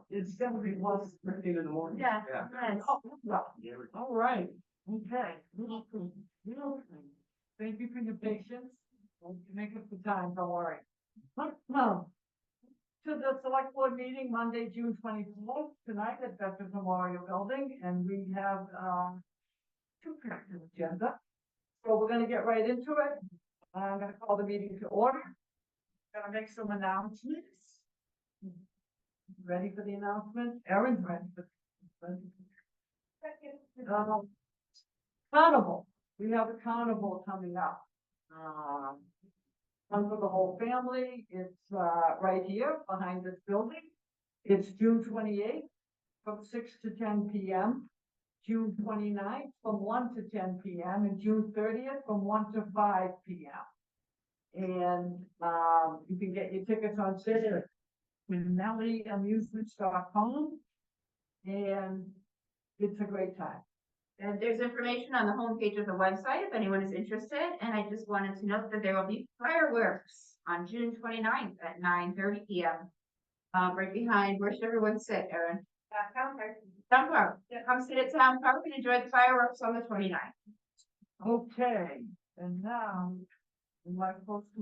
It's gonna be once 15 in the morning. Yeah. Yeah. Yes. Oh, all right, okay. Thank you for your patience. Make up the time, don't worry. Well, to the select board meeting Monday, June 24th, tonight at Veterans Memorial Building, and we have, two pieces of agenda. So we're gonna get right into it. I'm gonna call the meeting to order. Gonna make some announcements. Ready for the announcement? Erin's ready for carnival. We have a carnival coming up. One for the whole family. It's right here behind this building. It's June 28th from 6 to 10 p.m. June 29th from 1 to 10 p.m. and June 30th from 1 to 5 p.m. And you can get your tickets on sale with MellyAmusements.com, and it's a great time. And there's information on the homepage of the website if anyone is interested. And I just wanted to note that there will be fireworks on June 29th at 9:30 p.m. Right behind, where should everyone sit, Erin? Town Park. Town Park. Yeah, come sit at Town Park and enjoy the fireworks on the 29th. Okay, and now, am I supposed to,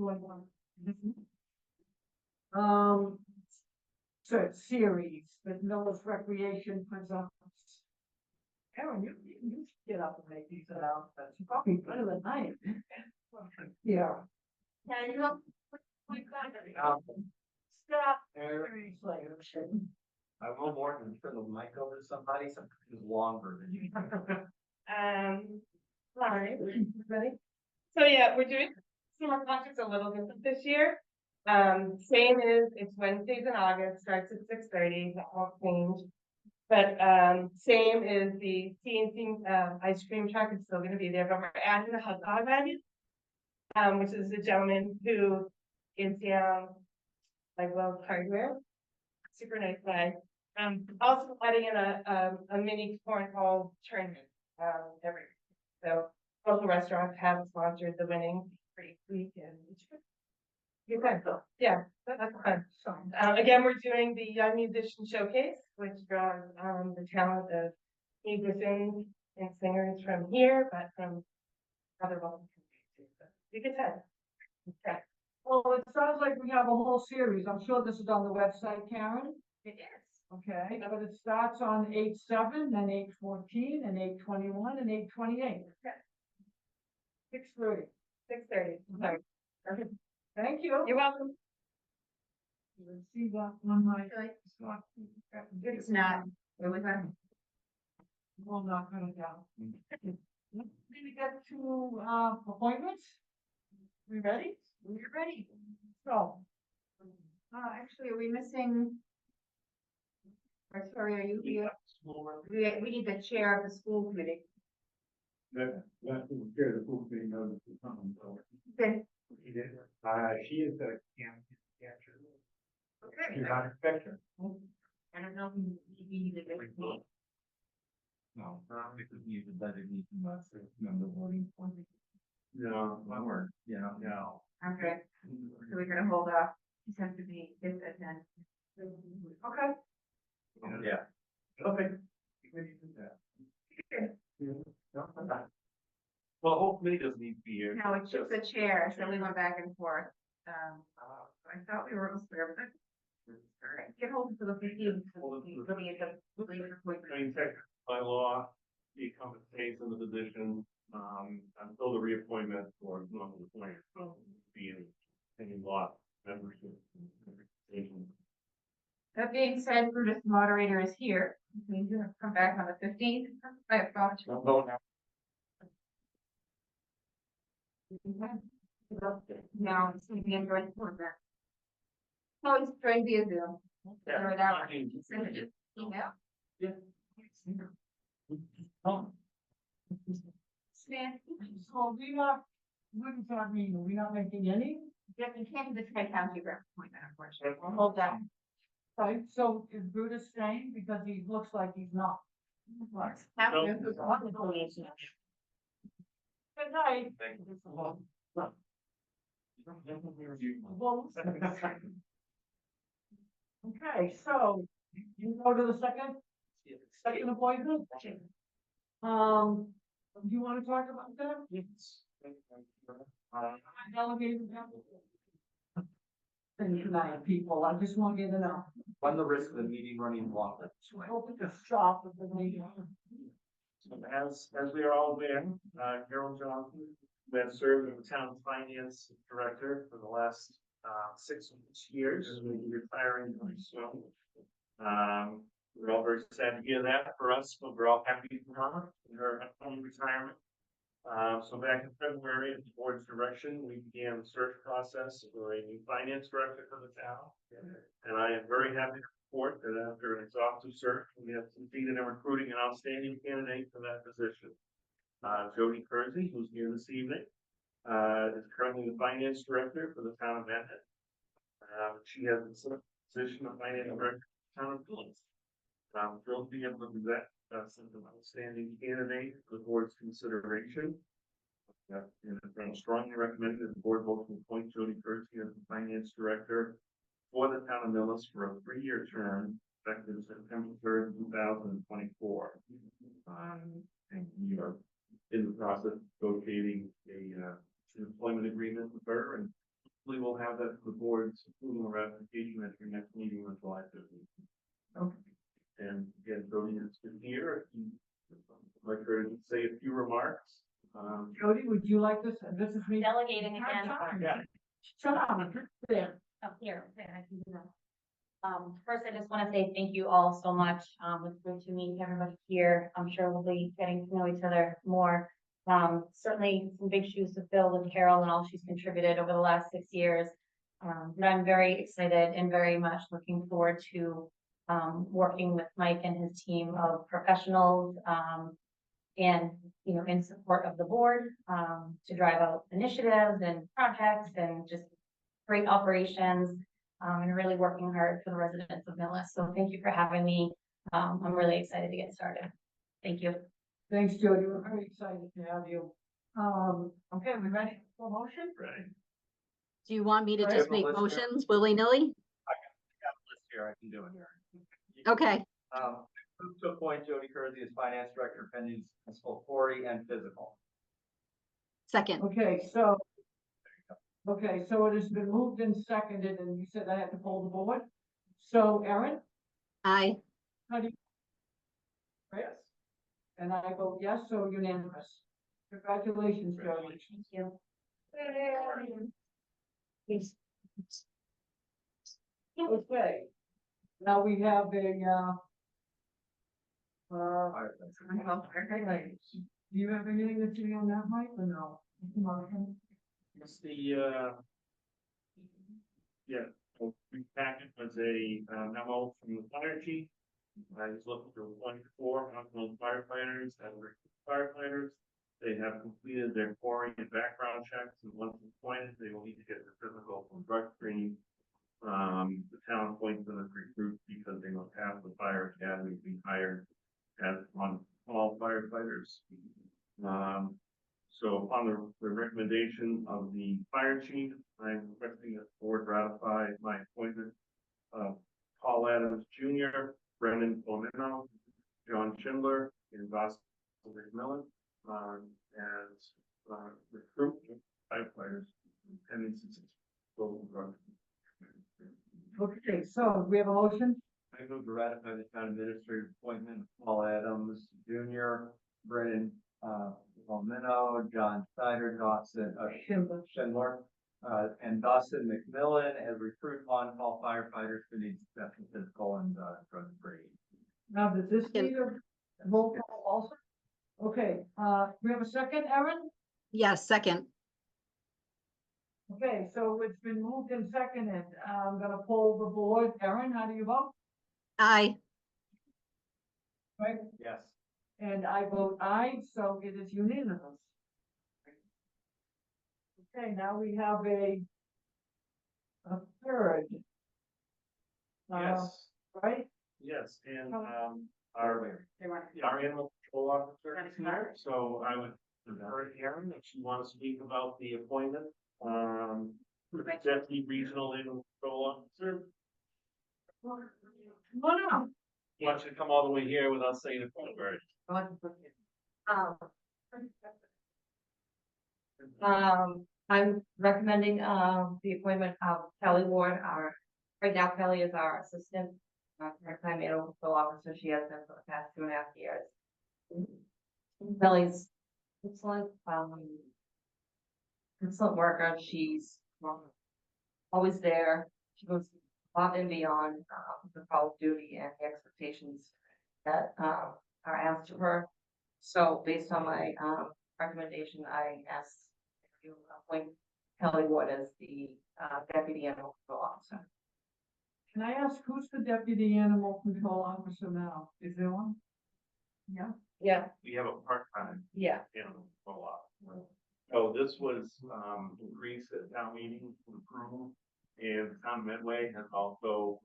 so series that Millis Recreation presents. Aaron, you get up and make these announcements. You're probably better than I am. Yeah. Yeah, you know. Stop. Series later. I will more than turn the mic over to somebody, something is longer than you. Sorry. Ready? So yeah, we're doing summer concerts a little different this year. Same is, it's Wednesdays in August, starts at 6:30, that won't change. But same is the CNC ice cream truck is still gonna be there, but we're adding the hot dog wagon. Which is a gentleman who is down like Wells Hardware. Super nice guy. Also adding in a mini cornhole tournament every week. So local restaurants have sponsored the winning pretty week and you guys go. Yeah, that's fun. Again, we're doing the Young Musician Showcase, which draws the talent of musicians and singers from here, but from other local communities too. So you can tell. Okay. Well, it sounds like we have a whole series. I'm sure this is on the website, Karen. It is. Okay, but it starts on 8/7, then 8/14, and 8/21, and 8/28. Okay. 6:30. 6:30. Sorry. Okay. Thank you. You're welcome. Let's see what on my. It's not. It was on. We'll knock it down. Let's get to appointments. We ready? We're ready. So, Actually, are we missing? Or sorry, are you here? We need the chair of the school committee. That's the chair of the school committee knows it's coming, so. Okay. She did. She is the camp. Okay. You're not expecting. I don't know if we need to. No, because you should let it be member voting. No, my word, yeah, no. Okay, so we're gonna hold off. Just have to be this and then. okay. Yeah. Okay. Well, hopefully it doesn't need to be here. No, it's just the chair, so we went back and forth. I thought we were almost there, but. All right, get hold of the 15th. Hold it for- We'll be at the later appointment. I mean, technically, by law, the incumbent stays in the position, until the reappointment or normal appointment, be any law membership. That being said, Brutus moderator is here. We do have to come back on the 15th. I apologize. Don't vote now. No, it's gonna be in joint format. No, it's joined via Zoom. Or that way. Send it just email. Oh, Stan, so we not, what does that mean? Are we not making any? Jeff, you can't do the Tri-County rep appointment, unfortunately. We'll hold that. Right, so is Brutus staying because he looks like he's not? Have No. to go to all the affiliations. Good night. Thank you. Well, okay, so you go to the second appointment? Do you wanna talk about that? Yes. Delegated. Thank you, people, I just want you to know. Run the risk of the meeting running longer. I hope it just stop at the meeting. So as we are all aware, Harold Johnson, who has served as the town's finance director for the last 6 years, will be retiring very soon. We're all very sad to hear that for us, but we're all happy for her in her upcoming retirement. So back in February, at the board's direction, we began the search process for a new finance director for the town. And I am very happy to report that after an exhaustive search, we have succeeded in recruiting an outstanding candidate for that position. Jody Kersey, who's here this evening, is currently the finance director for the town of Mendon. She has the position of finance director for the town of Phillips. I'm thrilled to be able to present such an outstanding candidate for the board's consideration. And I'm strongly recommended that the board vote to appoint Jody Kersey as the finance director for the town of Millis for a 3-year term, effective September 3rd, 2024. And we are in the process of negotiating an employment agreement with her, and hopefully we'll have that for the board's approval or ratification at your next meeting on July 15th. Okay. And again, Jody is here. I'd like her to say a few remarks. Jody, would you like this? This is me. Delegating again. Yeah. Shut up, there. Up here, I can do that. First, I just want to say thank you all so much. It's good to meet everybody here. I'm sure we'll be getting to know each other more. Certainly some big shoes to fill with Carol and all she's contributed over the last 6 years. But I'm very excited and very much looking forward to working with Mike and his team of professionals, and, you know, in support of the board, to drive out initiatives and projects and just great operations, and really working hard for the residents of Millis. So thank you for having me. I'm really excited to get started. Thank you. Thanks, Jody. We're very excited to have you. Okay, we ready for motion? Right. Do you want me to Right. just make motions willy-nilly? Here, I can do it. Okay, Move to appoint Jody Kersey as finance director pending municipal authority and physical. second, Okay, so it has been moved and seconded, and you said I had to poll the board. So Erin, aye. how do you? Yes. And I vote yes, so unanimous. Congratulations, Jody. Thank you. Okay. Now we have do you have anything to say on that, Mike, or no? Motion? It's the, the packet was a memo from the fire chief. I was looking for 24 outgoing firefighters and firefighters. They have completed their quarry and background checks, and once appointed, they will need to get their physical from drug screening. The town appoints them as recruits because they must have the fire academy being hired as on all firefighters. So upon the recommendation of the fire chief, I'm requesting that the board ratify my appointment of Paul Adams Jr., Brendan Omino, John Schindler, and Boston McMillan, as recruit firefighters and global drug. Okay, so we have a motion? I move to ratify the town administrator appointment of Paul Adams Jr., Brennan, Omino, John Snyder, Dawson, Schindler, and Dawson McMillan as recruit on-call firefighters who need exception physical and drug free. Now, does this need a roll call also? Okay, we have a second, Erin? Yes, second, Okay, so it's been moved and seconded. I'm gonna poll the board. Erin, how do you vote? aye. Right, Yes. and I vote aye, so it is unanimous. Okay, now we have a third. Yes, Right? yes, and They our animal control officer is here, so I would defer to Erin if you want to speak about the appointment. Deputy Regional Animal Control Officer. Come on up. want you to come all the way here without saying a word. I'm recommending, the appointment of Kelly Ward, right now Kelly is our assistant, part-time animal control officer, she has been for the past 2.5 years. Kelly's excellent, excellent worker, she's always there, she goes above and beyond, the call of duty and the expectations that, are asked of her. So based on my, recommendation, I ask you appoint Kelly Ward as the deputy animal control officer. Can I ask, who's the deputy animal control officer now? Is there one? Yeah. Yeah, We have a part-time yeah. animal control officer. So this was, increased at town meeting approval, and the town of Medway has also,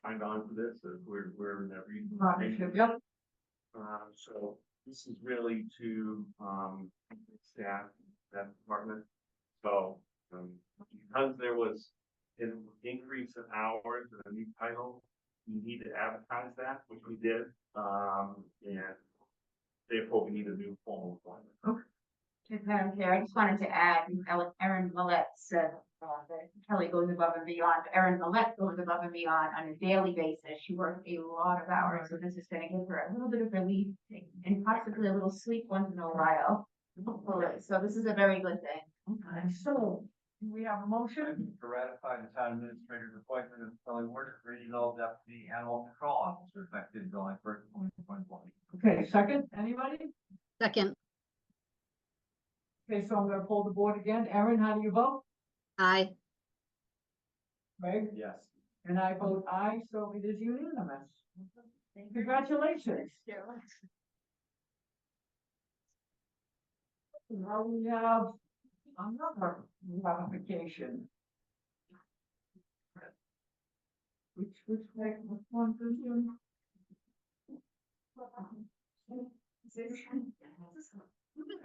signed on to this, as we're in that Partnership, region. yep. So this is really to, staff that department. So, because there was an increase in hours and a new title, we need to advertise that, which we did, and therefore we need a new formal appointment. Madam Chair, I just wanted to add, Erin Millette said, that Kelly goes above and beyond. Erin Millette goes above and beyond on a daily basis. She works a lot of hours, so this is gonna give her a little bit of relief and possibly a little sleep once in a while. Hopefully, so this is a very good thing. Okay, so, do we have a I motion? move to ratify the town administrator's appointment of Kelly Ward as regional deputy animal control officer effective July 1st, 2020. Okay, second, anybody? Second. Okay, so I'm gonna pull the board again. Erin, how do you vote? Aye. Greg? Yes. And I vote aye, so it is unanimous. Congratulations. Now we have another ratification. Which one does you?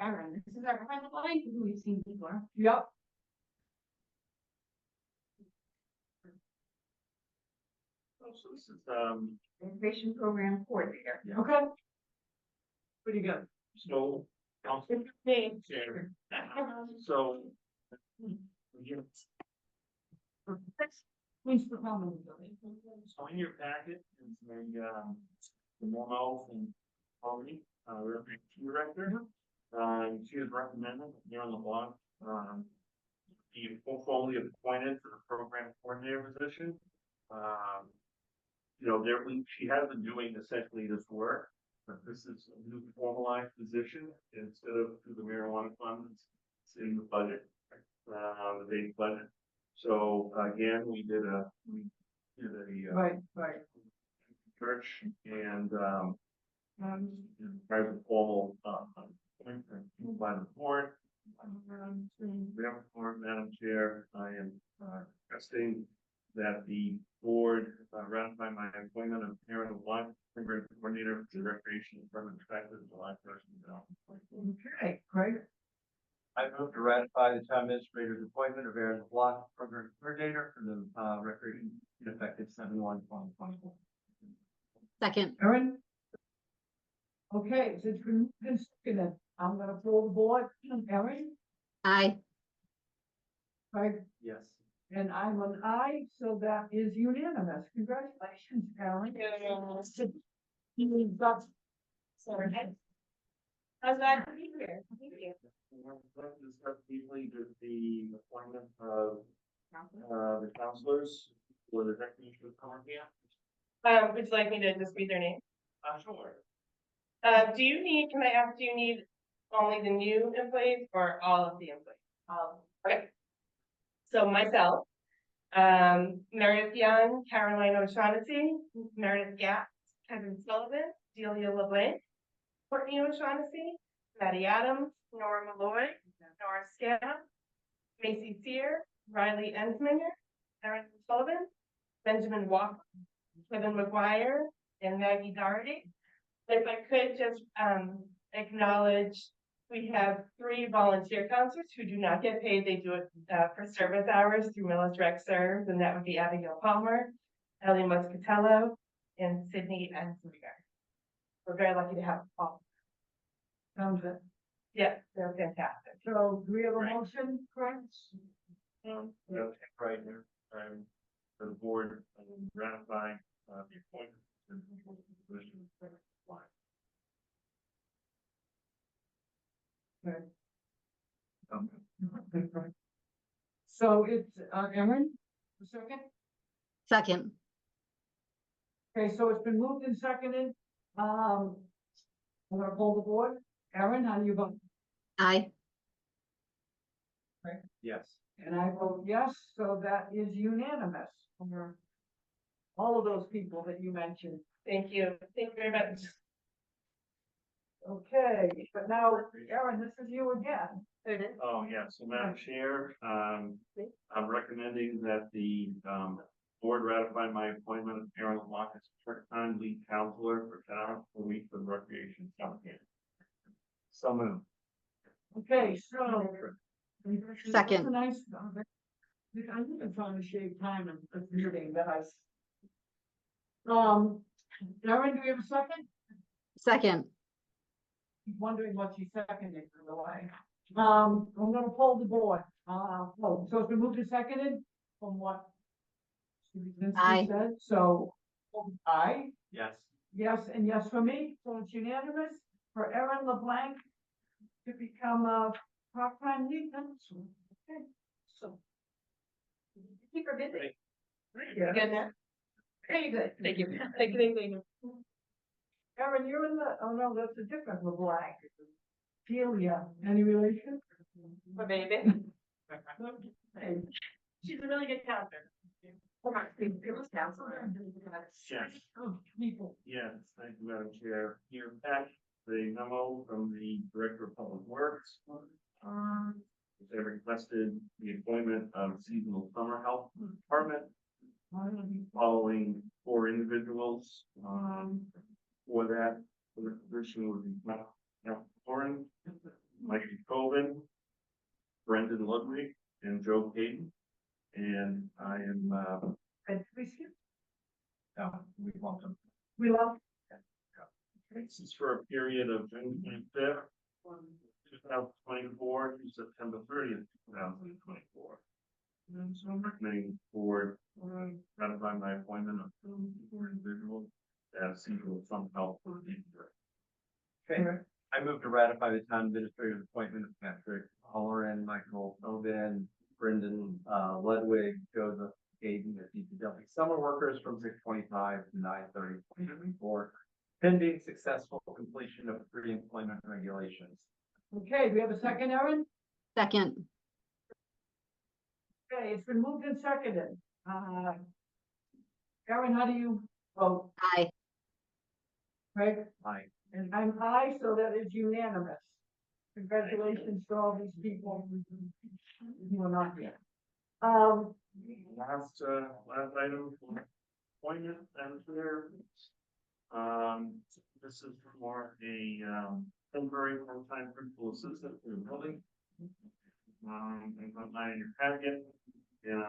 Erin, this is our friend line who we've seen before. Yep. So this is, Innovation Program Coordinator. Okay. Pretty good. so, council Name. chair. So. yeah, Thanks for coming. So in your packet is the memo from Tony, Revenue Director. She is recommended here on the block, be formally appointed to the program coordinator position. You know, she has been doing essentially this work, but this is a new formalized position instead of through the marijuana fund, it's in the budget, the base budget. So again, we did a Right. church and as a formal appointment by the board. Therefore, Madam Chair, I am requesting that the board ratify my appointment of Aaron Watt, program coordinator for the recreation department effective July 1st. Okay, great. I move to ratify the town administrator's appointment of Aaron LeBlanc, program coordinator for the recreation effective 7/1/2024. Second. Erin? Okay, since we're seconded, I'm gonna pull the board. Erin, Aye. Craig, Yes. and I'm an aye, so that is unanimous. Congratulations, Erin. Sorry. I was glad to be here. Thank you. Let's discuss briefly the appointment of the counselors for the recreation department. Would you like me to just read their name? Sure. Can I ask, do you need only the new employees or all of the employees? Okay. So myself, Meredith Young, Caroline O'Shaughnessy, Meredith Gatt, Kevin Sullivan, Delia LeBlanc, Courtney O'Shaughnessy, Maddie Adams, Nora Malloy, Nora Scannell, Macy Sear, Riley Ensminger, Erin Sullivan, Benjamin Walker, Kevin McGuire, and Maggie Doherty. If I could just acknowledge, we have 3 volunteer counselors who do not get paid. They do it for service hours through Millis Rec Serves, and that would be Abigail Palmer, Ellie Muscatello, and Sydney and Sabrina. We're very lucky to have all. Sounds good. Yeah, they're fantastic. So do we have a Right. motion, Chris? Right here, for the board, ratifying, the appointment. So it's, Erin, a second? Second. Okay, so it's been moved and seconded. I'm gonna pull the board. Erin, how do you vote? Aye. Yes. And I vote yes, so that is unanimous for all of those people that you mentioned. Thank you. Thank you very much. Okay, but now, Erin, this is you again. Oh, yeah, so Madam Chair, I'm recommending that the, board ratify my appointment of Aaron LeBlanc as part-time lead counselor for 10 hours per week for the recreation company. So moved. Okay, so. Second. That's a nice. I'm even trying to shave time in this meeting that Erin, do we have a second? Second. Wondering what she seconded, by the way. I'm gonna poll the board. So it's been moved and seconded from what? Steve Aye. said, so, aye, Yes. yes, and yes for me, so it's unanimous for Erin LeBlanc to become a part-time lead counselor. Okay, so. Keep her busy. Yeah. Good, man. Very good. Thank you. Thank you. Erin, you're in the, oh no, that's a different LeBlanc. Celia, any relation? My baby. Hey, She's a really good counselor. Yes. oh, people. Yes, thank you, Madam Chair. Here back the memo from the Director of Public Works. They requested the appointment of seasonal summer help department following 4 individuals. For that, for the position would be Matt Warren, Mike Colvin, Brendan Ludwig, and Joe Caden. And I am, And we skip, We want them. we love. this is for a period of June 25th, 2024 to September 30th, 2024. And so I'm recommending the board ratify my appointment of 4 individuals as seasonal some help for the year. Okay. I move to ratify the town administrator's appointment of Patrick Halloran, Michael Oben, Brendan Ludwig, Joseph Gaden as DPW summer workers from 6/25 to 9/30/2024, pending successful completion of pre-employment regulations. Okay, do we have a second, Erin? Second. Okay, it's been moved and seconded. Erin, how do you vote? Aye. Craig? Aye. And I'm aye, so that is unanimous. Congratulations to all these people who are not here. Last item for appointment, Madam Chair. This is for a, temporary full-time principal assistant for the building. And online in your packet, and,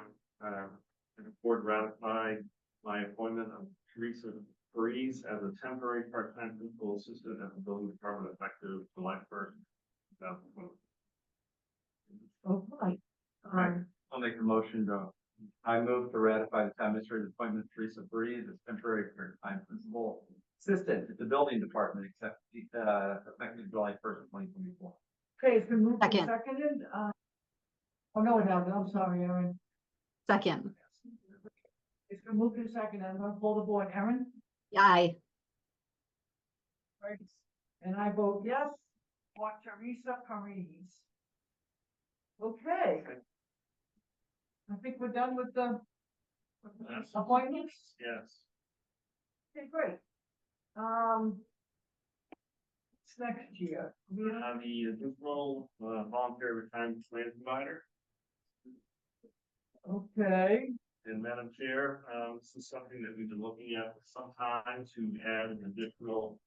the board ratified my appointment of Teresa Breeze as a temporary part-time principal assistant at the building department effective July 1st. 2020. Oh, right. I'll make a motion I move to ratify the town administrator's appointment of Teresa Breeze as temporary part-time principal assistant at the building department except, effective July 1st, 2024. Okay, it's been moved and Second. seconded. Oh, no, it hasn't. I'm sorry, Erin. Second. It's been moved and seconded. I'm gonna pull the board. Erin? Aye. Right. And I vote yes for Teresa Paris. Okay. I think we're done with the Yes. appointments. Yes. Okay, great. What's next year? We have the additional voluntary retirement plan provider. Okay, And Madam Chair, this is something that we've been looking at for some time to add an additional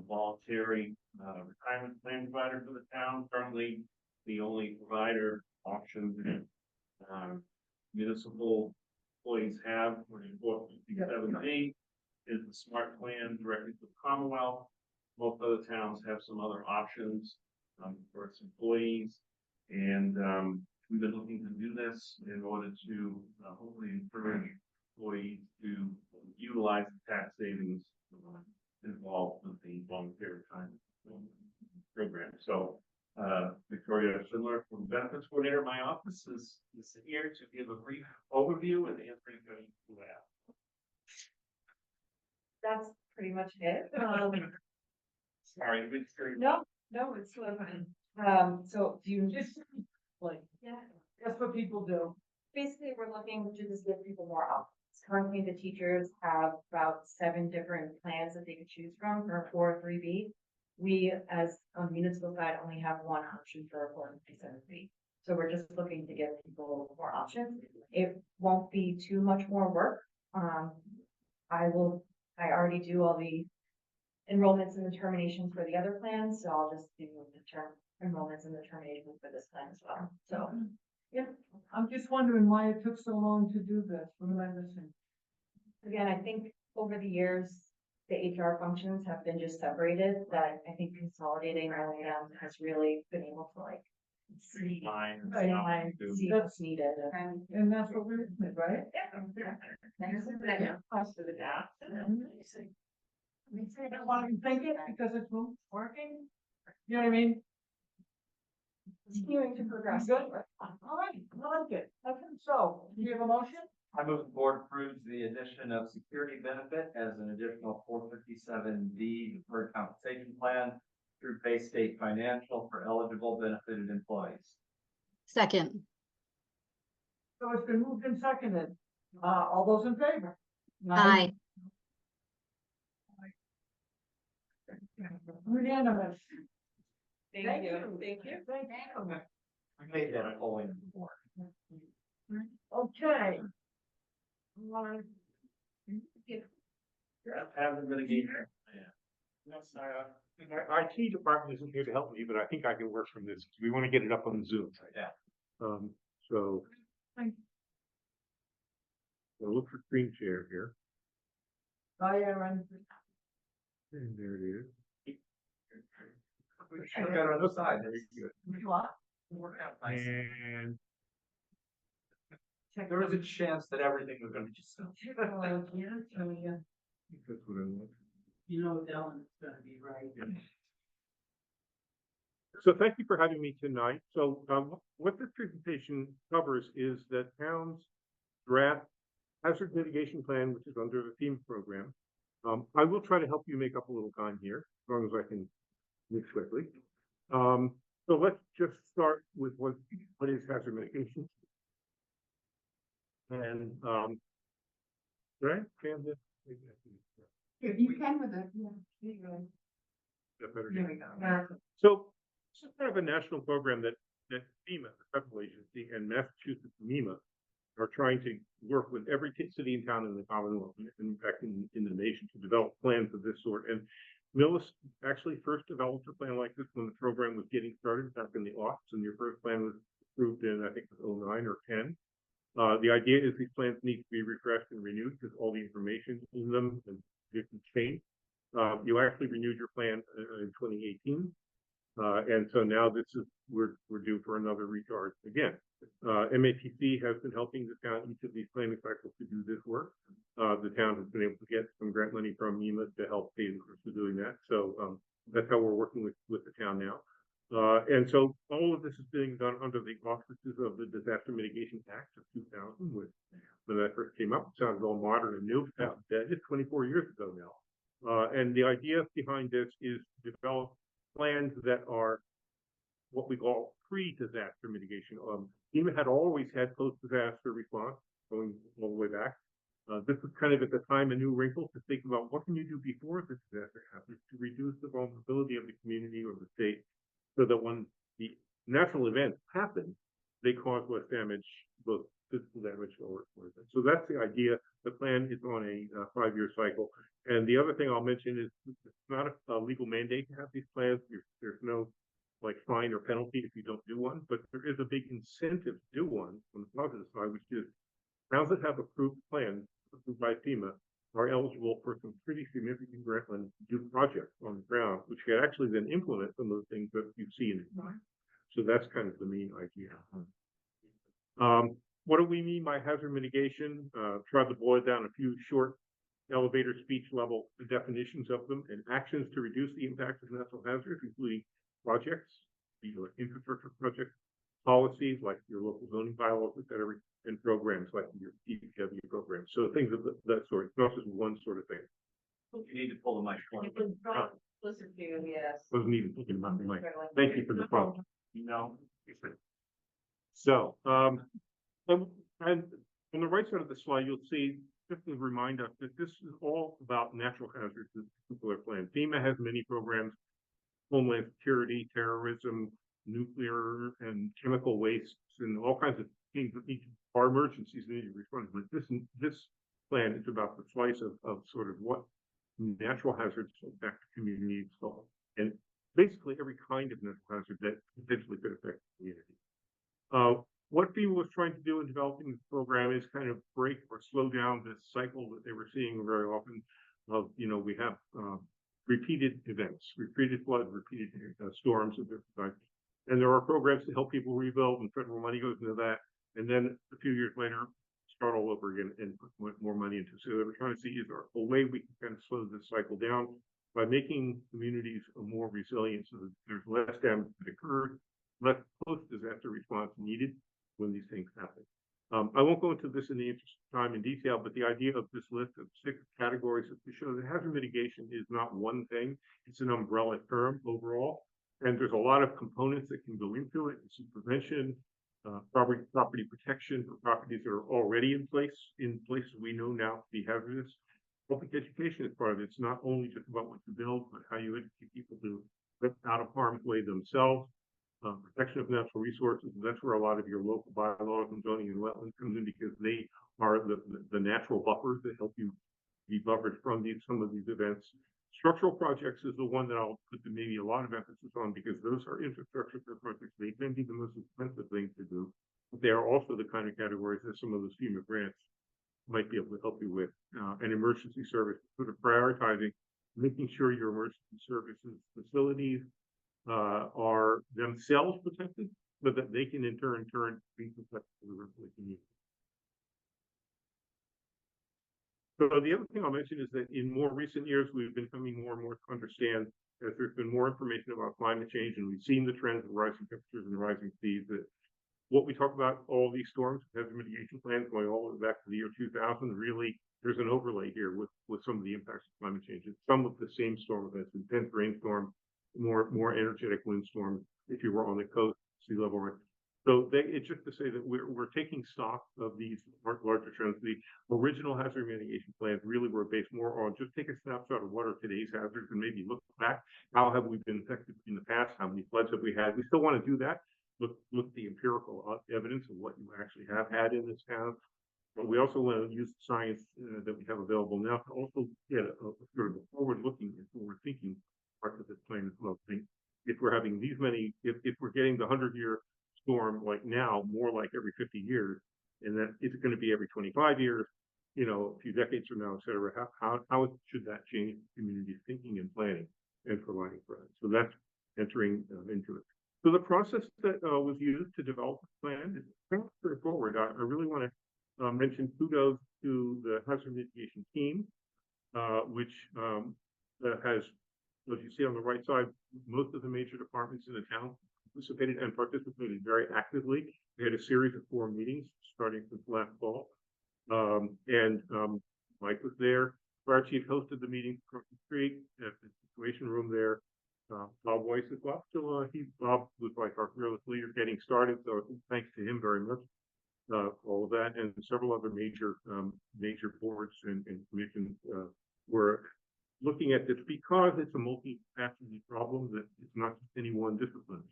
voluntary retirement plan provider for the town. Currently, the only provider option that municipal employees have, 4457B, is the SMART plan directly to the Commonwealth. Most other towns have some other options, for its employees. And, we've been looking to do this in order to, hopefully encourage employees to utilize the tax savings involved with the volunteer time program. So, Victoria Schindler from Benefits Coordinator, my office is here to give a brief overview and answer any questions you have. That's pretty much it. Sorry, Victoria. No, it's fine. So do you just, Like, yeah, that's what people do. basically, we're looking to just give people more options. Currently, the teachers have about 7 different plans that they could choose from for 403B. We, as on the municipal side, only have one option for 437B. So we're just looking to give people more options. It won't be too much more work. I already do all the enrollments and the terminations for the other plans, so I'll just do the term enrollments and the terminations for this plan as well. So, Yeah, I'm just wondering why it took so long to do this. What am I missing? again, I think over the years, the HR functions have been just separated, that I think consolidating all of them has really been able to like see, Mine. see what's needed. And that's what we're doing, right? Cost of the gap. I don't want to think it because it's working. You know what I mean? Continuing to progress. Good. All right, I like it. Okay, so, do you have a motion? I move the board approves the addition of security benefit as an additional 457D deferred compensation plan through Bay State Financial for eligible benefited employees. Second. So it's been moved and seconded. All those in favor? Aye. Unanimous. Thank you. Thank you. Thank you. We made that a polling board. Okay. Have the mitigation. Yes, our IT department isn't here to help me, but I think I can work from this. We want to get it up on Zoom. Yeah. So. Thank We'll look for screen share here. Bye, Aaron. And there it is. Look at on the side, there you What? go. Nice. And There was a chance that everything was gonna be just. that's what I want. You know, Dylan's gonna be right. So thank you for having me tonight. So what this presentation covers is that town's draft hazard mitigation plan, which is under the FEMA program. I will try to help you make up a little time here, as long as I can move quickly. So let's just start with what is hazard mitigation. And right? You can with it, yeah. That better There get- we go. So this is kind of a national program that FEMA, the federal agency, and Massachusetts MEMA are trying to work with every city and town in the Commonwealth, and in fact in the nation, to develop plans of this sort. And Millis actually first developed a plan like this when the program was getting started back in the aughts, and your first plan was approved in, I think, 09 or 10. The idea is these plans need to be refreshed and renewed because all the information in them and different change. You actually renewed your plan in 2018. And so now we're due for another recharge again. MAPC has been helping the town each of these planning cycles to do this work. The town has been able to get some grant money from MEMA to help pay for doing that. So that's how we're working with the town now. And so all of this is being done under the auspices of the Disaster Mitigation Act of 2000, which when that first came up, it sounded all modern and new. It's 24 years ago now. And the idea behind this is to develop plans that are what we call pre-disaster mitigation. FEMA had always had post-disaster response going all the way back. This was kind of at the time a new wrinkle to think about what can you do before the disaster happens to reduce the vulnerability of the community or the state, so that when the natural events happen, they cause less damage, both physical damage or so that's the idea. The plan is on a 5-year cycle. And the other thing I'll mention is it's not a legal mandate to have these plans. There's no like fine or penalty if you don't do one, but there is a big incentive to do one on the positive side, which is towns that have approved plans approved by FEMA are eligible for some pretty significant grant and do projects on the ground, which can actually then implement some of the things that you see in it. So that's kind of the main idea. What do we mean by hazard mitigation? Tried to boil it down a few short elevator speech level definitions of them and actions to reduce the impact of natural hazards, including projects, infrastructure projects, policies like your local zoning bylaws, et cetera, and programs like your DPW program. So things of that sort. It's not just one sort of thing. You need to pull the mic. It was not listened to, yes. Wasn't even thinking about the mic. Thank you for the prompt. So, and on the right side of the slide, you'll see, just to remind us that this is all about natural hazards that people are planning. FEMA has many programs, homeland security, terrorism, nuclear and chemical wastes, and all kinds of things that need are emergencies that need to be responded. But this plan is about the slice of sort of what natural hazards affect communities, and basically every kind of natural hazard that potentially could affect the community. What FEMA was trying to do in developing this program is kind of break or slow down this cycle that they were seeing very often of, we have repeated events, repeated flood, repeated storms of different types. And there are programs to help people rebuild, and federal money goes into that. And then a few years later, start all over again and put more money into it. So what we're trying to see is there a way we can kind of slow this cycle down by making communities more resilient so that there's less damage that occurred, less post-disaster response needed when these things happen. I won't go into this in the interest of time in detail, but the idea of this list of 6 categories is to show that hazard mitigation is not one thing. It's an umbrella term overall. And there's a lot of components that can go into it. It's prevention, property protection for properties that are already in places we know now to be hazardous. Public education is part of it. It's not only just about what to build, but how you educate people to get out of harm's way themselves. Protection of natural resources. That's where a lot of your local bylaws and zoning and wetlands comes in, because they are the natural buffers that help you be buffered from some of these events. Structural projects is the one that I'll put maybe a lot of emphasis on, because those are infrastructure projects. They can be the most expensive things to do, but they are also the kind of categories that some of those FEMA grants might be able to help you with. And emergency service, sort of prioritizing, making sure your emergency services facilities are themselves protected, but that they can in turn be protected for the rest of the community. So the other thing I'll mention is that in more recent years, we've been coming more and more to understand, as there's been more information about climate change, and we've seen the trends of rising temperatures and rising seas, that what we talk about, all these storms, hazard mitigation plans going all the way back to the year 2000, really, there's an overlay here with some of the impacts of climate change. It's some of the same storm events, intense rainstorm, more energetic windstorm if you were on the coast, sea level rise. So it's just to say that we're taking stock of these larger trends. The original hazard mitigation plans really were based more on just take a snapshot of what are today's hazards and maybe look back. How have we been affected in the past? How many floods have we had? We still want to do that. Look at the empirical evidence of what you actually have had in this town. But we also want to use the science that we have available now to also get a sort of a forward-looking and forward-thinking part of this plan as well. If we're having these many, if we're getting the 100-year storm like now, more like every 50 years, and that it's going to be every 25 years, a few decades from now, et cetera, how should that change community thinking and planning and providing for it? So that's entering into it. So the process that was used to develop the plan is kind of straightforward. I really want to mention kudos to the hazard mitigation team, which has, as you see on the right side, most of the major departments in the town participated very actively. We had a series of 4 meetings starting since last fall. Mike was there. Fire chief hosted the meeting across the street at the situation room there. Bob Weiss as well. So Bob was like our fearless leader getting started. So thanks to him very much. All of that, and several other major boards and commissions were looking at this, because it's a multifaceted problem that it's not just any one discipline.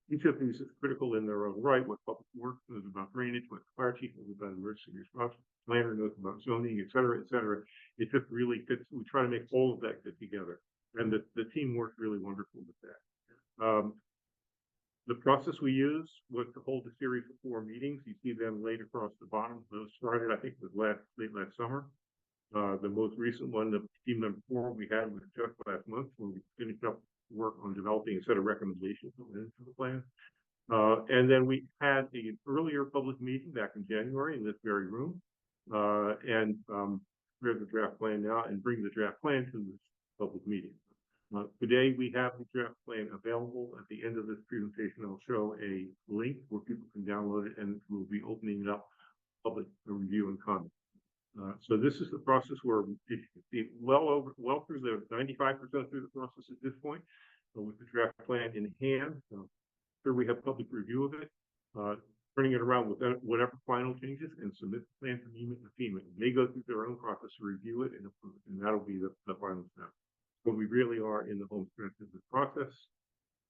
Each of these is critical in their own right. What public works knows about drainage, what the fire chief knows about emergency response, planner knows about zoning, et cetera, et cetera. It just really fits. We try to make all of that fit together, and the team worked really wonderful with that. The process we used was to hold a series of 4 meetings. You see them laid across the bottom. Those started, I think, it was late last summer. The most recent one, the team number 4 we had was just last month, when we finished up work on developing a set of recommendations into the plan. And then we had an earlier public meeting back in January in this very room. We have the draft plan now and bring the draft plan to this public meeting. Today, we have the draft plan available. At the end of this presentation, I'll show a link where people can download it, and we'll be opening it up public review and comment. So this is the process where it should be well through the 95% through the process at this point, with the draft plan in hand. Here we have public review of it, turning it around with whatever final changes, and submit the plan to NEMA and FEMA. They go through their own process to review it and approve it, and that'll be the final step. When we really are in the home stretch of this process.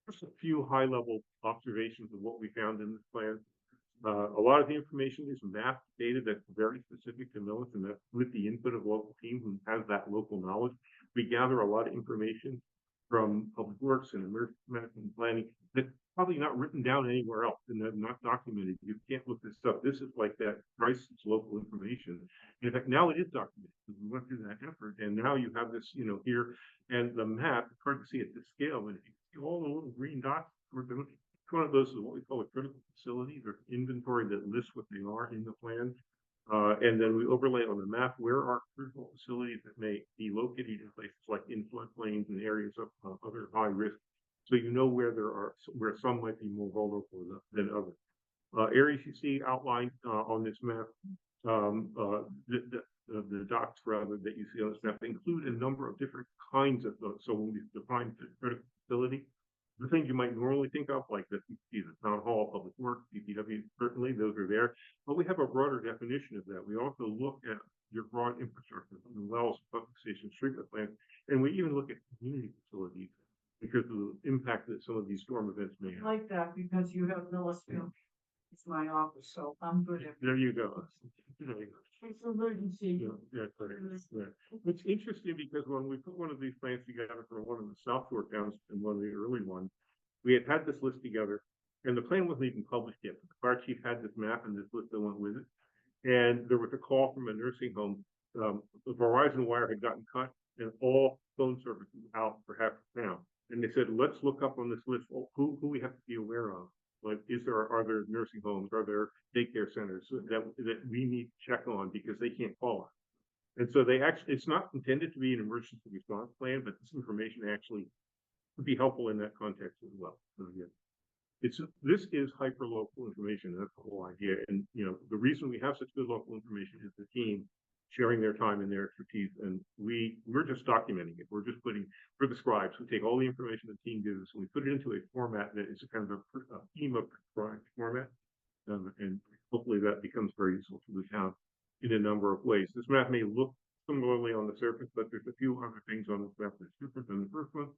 Just a few high-level observations of what we found in this plan. A lot of the information is map data that's very specific to Millis, and that's with the input of local team who has that local knowledge. We gather a lot of information from Public Works and emergency management and planning that's probably not written down anywhere else and not documented. You can't look this up. This is like that crisis local information. In fact, now it is documented because we went through that effort, and now you have this, here, and the map. It's hard to see at this scale, and you see all the little green dots. Each one of those is what we call a critical facility. There's inventory that lists what they are in the plan. And then we overlay on the map where are critical facilities that may be located in places like in floodplains and areas of other high risk. So you know where some might be more vulnerable than others. Areas you see outlined on this map, the dots rather that you see on this map include a number of different kinds of those. So when we define the critical facility, the things you might normally think of, like the town hall, public works, DPW, certainly those are there. But we have a broader definition of that. We also look at your broad infrastructure, wells, pump stations, treatment plants, and we even look at community facilities because of the impact that some of these storm events may I have. like that because you have Millisville. It's my office, so I'm good at. There you go. There you go. It's emergency. Yeah, right. It's interesting because when we put one of these plans together for one of the South Shore towns and one of the early ones, we had this list together, and the plan wasn't even published yet. The fire chief had this map and this list that went with it, and there was a call from a nursing home. The Verizon wire had gotten cut, and all phone service was out for half the town. And they said, let's look up on this list who we have to be aware of. Like, are there nursing homes? Are there daycare centers that we need to check on because they can't call us? And so it's not intended to be an emergency response plan, but this information actually would be helpful in that context as well. So yeah, this is hyper local information. That's the whole idea. And the reason we have such good local information is the team sharing their time and their expertise, and we're just documenting it. We're just for the scribes, we take all the information the team gives us and we put it into a format that is a kind of a schema prescribed format, and hopefully that becomes very useful to the town in a number of ways. This map may look similarly on the surface, but there's a few other things on this map that's different than the first one.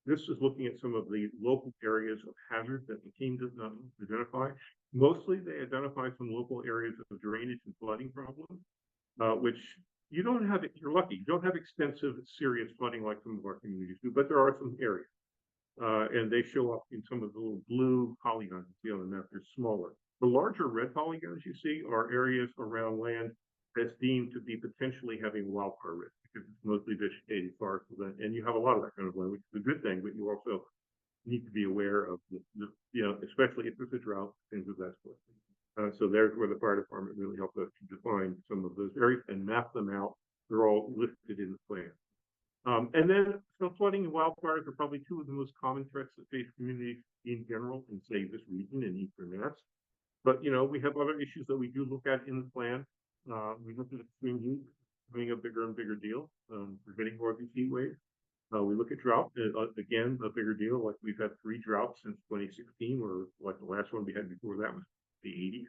This is looking at some of the local areas of hazard that the team does not identify. Mostly they identify some local areas of drainage and flooding problems. Which you don't have, you're lucky, you don't have extensive, serious flooding like some of our communities do, but there are some areas. And they show up in some of the little blue polygons you see on the map. They're smaller. The larger red polygons you see are areas around land that's deemed to be potentially having wildfire risk because it's mostly vegetated forest. And you have a lot of that kind of land, which is a good thing, but you also need to be aware of especially if there's a drought, things of that sort. So there's where the fire department really helped us to define some of those areas and map them out. They're all listed in the plan. And then flooding and wildfires are probably two of the most common threats that face communities in general in, say, this region in Eastern Mass. But, we have other issues that we do look at in the plan. We look at extreme heat becoming a bigger and bigger deal. We're getting more of these heat waves. We look at drought, again, a bigger deal. Like we've had 3 droughts since 2016, or like the last one we had before that was the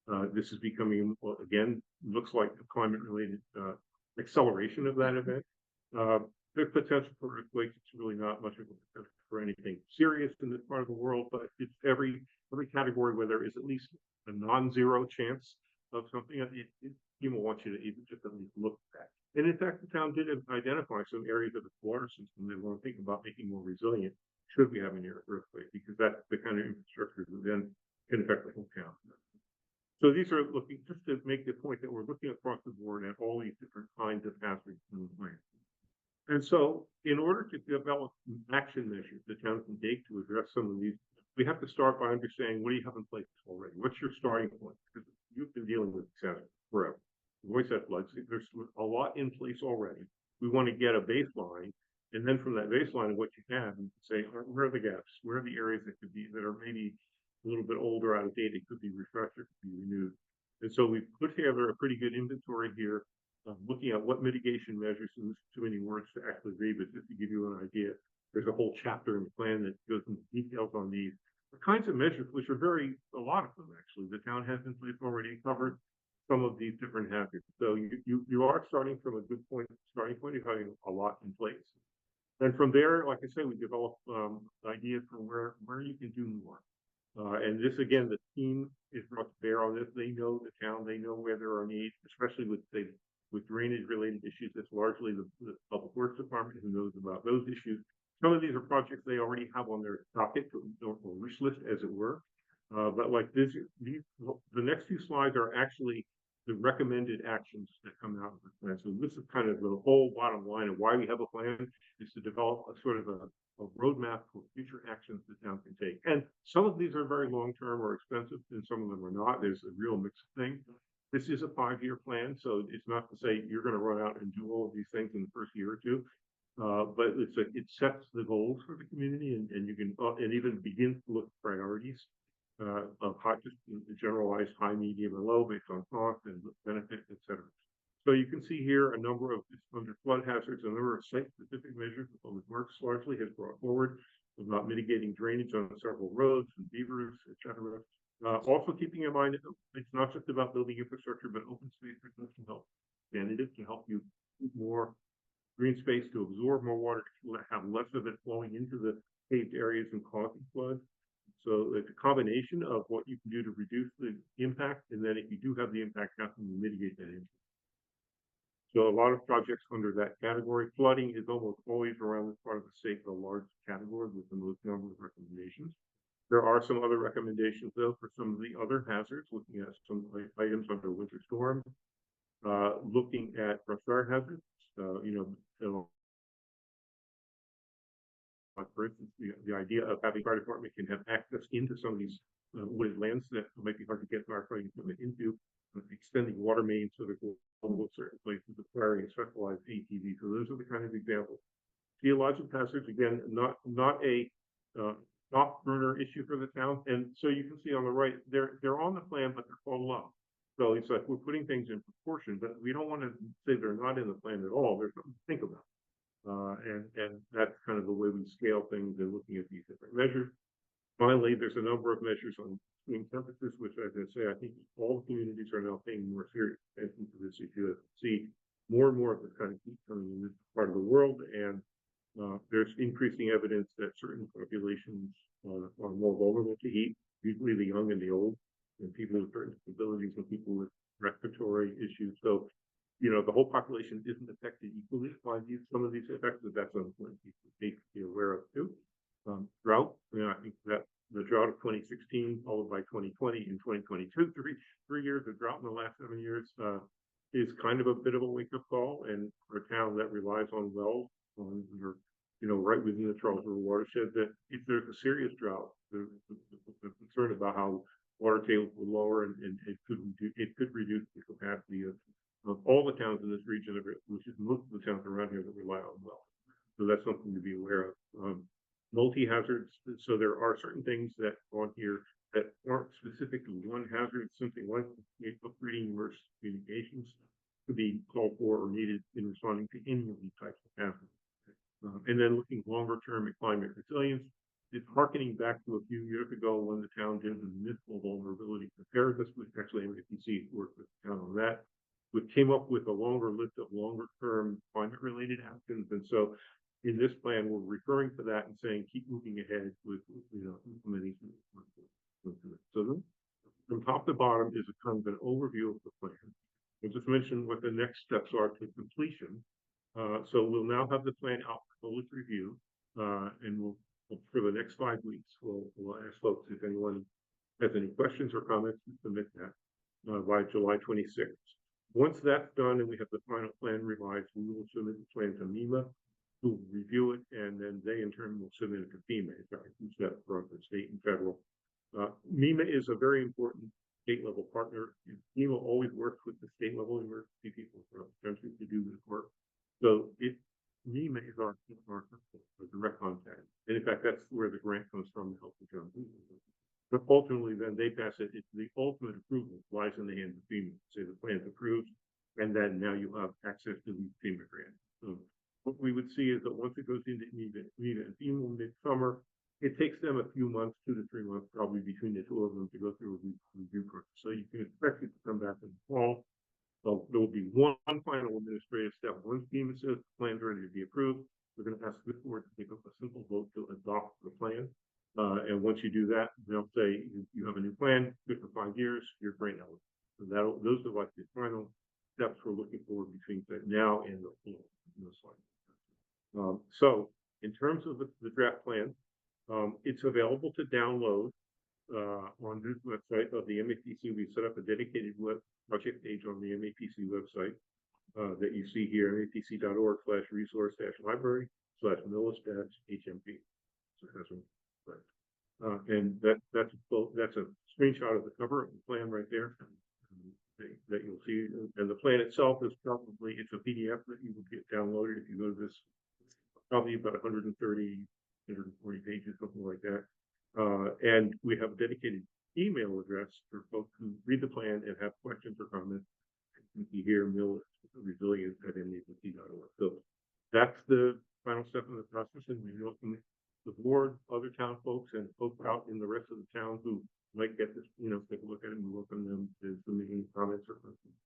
80s. This is becoming, again, looks like a climate-related acceleration of that event. There's potential for earthquakes. It's really not much of a potential for anything serious in this part of the world, but it's every category where there is at least a non-zero chance of something. People want you to even just at least look at that. And in fact, the town did identify some areas of its water system they want to think about making more resilient should we have an earthquake, because that's the kind of infrastructure that then can affect the whole town. So these are looking, just to make the point that we're looking across the board at all these different kinds of hazards in the plan. And so in order to develop action measures the town can take to address some of these, we have to start by understanding what do you have in place already? What's your starting point? Because you've been dealing with disaster forever. You've always had floods. There's a lot in place already. We want to get a baseline. And then from that baseline of what you have, you can say, where are the gaps? Where are the areas that could be, that are maybe a little bit older, out of date, it could be refreshed, it could be renewed. And so we've put together a pretty good inventory here, looking at what mitigation measures, and this is too many words to actually read, but just to give you an idea, there's a whole chapter in the plan that goes into details on these. The kinds of measures, which are a lot of them actually, the town has in place already covered some of these different hazards. So you are starting from a good starting point of having a lot in place. And from there, like I say, we develop ideas for where you can do more. And this, again, the team is brought to bear on this. They know the town, they know where there are needs, especially with drainage related issues. It's largely the Public Works Department who knows about those issues. Some of these are projects they already have on their docket or wish list, as it were. But like the next few slides are actually the recommended actions that come out of the plan. So this is kind of the whole bottom line of why we have a plan, is to develop a sort of a roadmap for future actions the town can take. And some of these are very long-term or expensive, and some of them are not. There's a real mix of things. This is a 5-year plan, so it's not to say you're going to run out and do all of these things in the first year or two. But it sets the goals for the community, and you can and even begins to look at priorities of just generalized high, medium, and low based on cost and benefit, etc. So you can see here a number of under flood hazards, a number of site-specific measures the Public Works largely has brought forward about mitigating drainage on several roads and beavers, etc. Also keeping in mind, it's not just about building infrastructure, but open space can help it to help you keep more green space to absorb more water, to have less of it flowing into the paved areas and causing floods. So it's a combination of what you can do to reduce the impact, and then if you do have the impact, how can you mitigate that impact? So a lot of projects under that category. Flooding is almost always around this part of the state, the largest category with the most number of recommendations. There are some other recommendations, though, for some of the other hazards, looking at some items under winter storm, looking at brush fire hazards, like for instance, the idea of having fire department can have access into some of these wooded lands that might be hard to get firefighting equipment into, extending water mains so they're vulnerable certain places, acquiring specialized ATV. So those are the kind of examples. Geologic hazards, again, not a top burner issue for the town. And so you can see on the right, they're on the plan, but they're fall low. So it's like we're putting things in proportion, but we don't want to say they're not in the plan at all. There's something to think about. And that's kind of the way we scale things and looking at these different measures. Finally, there's a number of measures on extreme temperatures, which, as I say, I think all the communities are now paying more serious attention to this issue. See more and more of this kind of heat coming in this part of the world, and there's increasing evidence that certain populations are more vulnerable to heat, usually the young and the old, and people with certain disabilities and people with respiratory issues. So the whole population isn't affected equally by some of these effects, but that's an important piece to be aware of too. Drought, I think that the drought of 2016 followed by 2020 and 2022, three years of drought in the last 7 years is kind of a bit of a wake-up call. And for a town that relies on wells, right within the Charles River watershed, that if there's a serious drought, the concern about how water tables will lower and it could reduce the capacity of all the towns in this region, which is most of the towns around here that rely on wells. So that's something to be aware of. Multi-hazards, so there are certain things that on here that aren't specific to one hazard, something like upgrading emergency communications could be called for or needed in responding to any of these types of hazards. And then looking longer term at climate resilience, it's harkening back to a few years ago when the town did the municipal vulnerability preparedness, which actually MAPC worked with the town on that. We came up with a longer list of longer term climate related actions. And so in this plan, we're referring to that and saying, keep moving ahead with, implementing. So from top to bottom is a kind of an overview of the plan. I'll just mention what the next steps are to completion. So we'll now have the plan out for public review, and we'll for the next 5 weeks, we'll ask folks if anyone has any questions or comments to submit that. by July 26th. Once that's done and we have the final plan revised, we will submit the plan to MEMA, who will review it, and then they in turn will submit it to FEMA, who's that for the state and federal. MEMA is a very important state level partner. FEMA always works with the state level emergency people throughout the country to do this work. So MEMA is our direct contact. And in fact, that's where the grant comes from to help the John. But ultimately, then they pass it. It's the ultimate approval lies in the hands of FEMA. Say the plan's approved, and then now you have access to the FEMA grant. So what we would see is that once it goes into MEMA and FEMA midsummer, it takes them a few months, 2 to 3 months, probably between the two of them to go through a review process. So you can expect it to come back in the fall. So there will be one final administrative step. Once FEMA says the plan's ready to be approved, we're going to ask this board to take up a simple vote to adopt the plan. And once you do that, they'll say you have a new plan, good for 5 years, you're grant eligible. So those are like the final steps we're looking for between now and the fall. So in terms of the draft plan, it's available to download on this website of the MAPC. We set up a dedicated web project page on the MAPC website that you see here, mapc.org/resource-library/millis-HMP. So that's right. And that's a screenshot of the cover of the plan right there that you'll see. And the plan itself is it's a PDF that you will get downloaded if you go to this. Probably about 130, 140 pages, something like that. And we have a dedicated email address for folks who read the plan and have questions or comments. You hear millis-resilience@mapc.org. So that's the final step in the process, and we welcome the board, other town folks, and folks out in the rest of the town who might get this, take a look at it, and we welcome them to submit any comments or questions.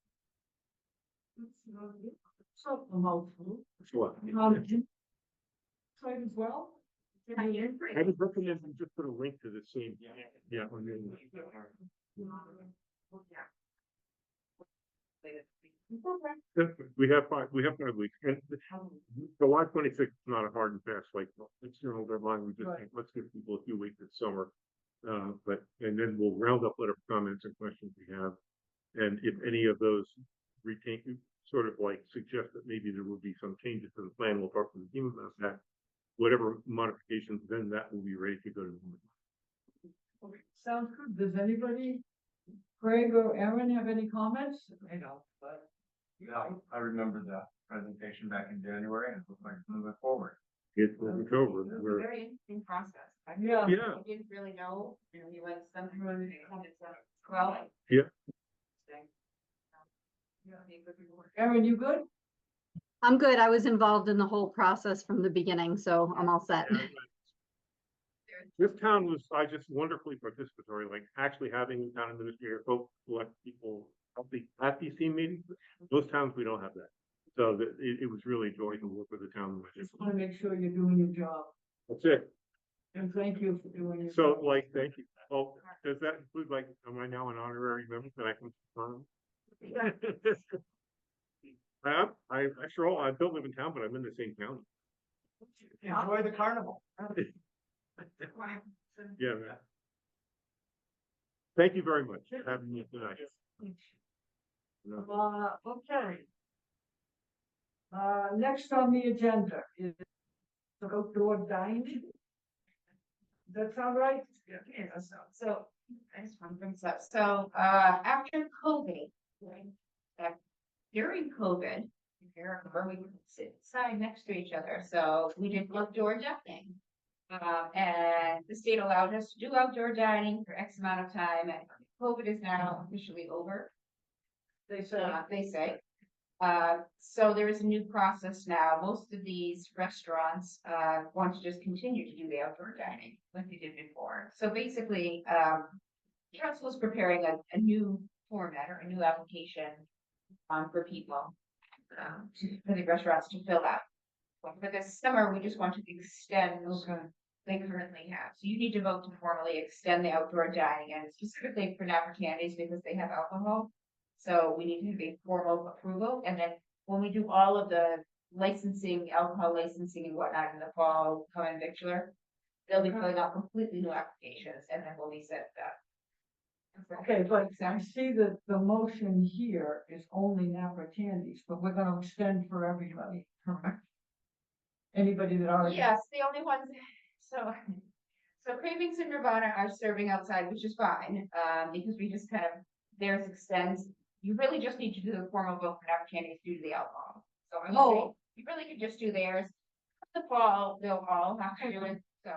So helpful. Sure. Site as well? I would recommend you just put a link to the same. Yeah. On the We have 5 weeks, and July 26th is not a hard and fast external deadline. We just think, let's give people a few weeks this summer. And then we'll round up whatever comments and questions we have. And if any of those suggest that maybe there will be some changes to the plan, we'll talk to the team about that. Whatever modifications, then that will be ready to go to the board. Okay, sounds good. Does anybody, Craig or Aaron, have any comments? I don't, but. Yeah, I remember the presentation back in January and look like moving forward. It's moving over. It was a We're, very interesting process. Yeah. yeah, I didn't really know, you went some through and well. Yeah. Aaron, you good? I'm good. I was involved in the whole process from the beginning, so I'm all set. This town was, just wonderfully participatory, like actually having the town administrator folks select people at these team meetings. Most towns, we don't have that. So it was really a joy to work with the town. Just want to make sure you're doing your job. That's it. And thank you for doing your So job. thank you. Oh, does that include am I now an honorary member that I can confirm? I don't live in town, but I'm in the same county. Enjoy the carnival. Yeah, man. Thank you very much for having me tonight. Okay. Next on the agenda is outdoor dining. Does that sound right? Yeah, so I just want to bring this up. So, after COVID, during COVID, if you remember, we would sit side next to each other. So we did outdoor dining. And the state allowed us to do outdoor dining for X amount of time, and COVID is now officially over. They say. So there is a new process now. Most of these restaurants want to just continue to do the outdoor dining like they did before. So basically, council is preparing a new format or a new application for people for the restaurants to fill out. But for this summer, we just want to extend they currently have. So you need to vote to formally extend the outdoor dining, and specifically for Napper Candies because they have alcohol. So we need to have a formal approval, and then when we do all of the licensing, alcohol licensing and whatnot in the fall, common victular, they'll be filling out completely new applications, and then we'll be set that. Okay, but I see that the motion here is only Nappertandy's, but we're gonna extend for everybody, correct? Anybody that already. Yes, the only ones, so, so Cravings and Nirvana are serving outside, which is fine, because we just kind of, theirs extends. You really just need to do the formal vote for Nappertandy's due to the alcohol. So I would say, Oh. you really could just do theirs. The fall, they'll all have to do it, so.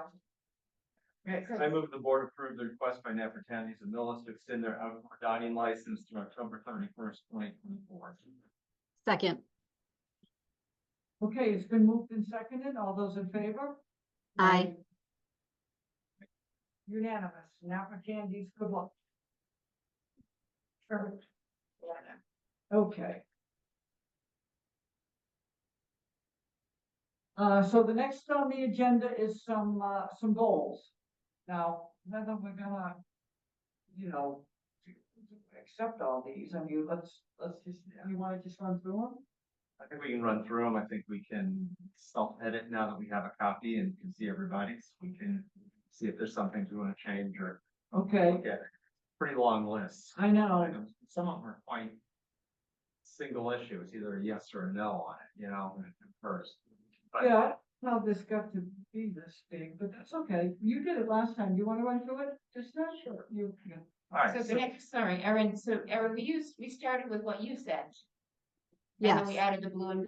I move the board approve the request by Nappertandy's and Millis to extend their outdoor dining license through October 31st, 2024. Second, Okay, it's been moved and seconded. All those in favor? aye. Unanimous. Nappertandy's, good luck. Perfect. Okay. So the next on the agenda is some goals. Now, whether we're gonna, accept all these, I mean, let's just, you wanna just run through them? I think we can run through them. I think we can self-edit now that we have a copy and can see everybody's. We can see if there's something we want to change or Okay, look at. Pretty long list. I know. Items. Some of them are quite single issue. It's either a yes or a no on it, at first. But Yeah, I don't know how this got to be this big, but that's okay. You did it last time. You wanna run through it? Just not sure. Yeah. all right, So the next, sorry, Erin, we started with what you said. And then we Yes, added the blue and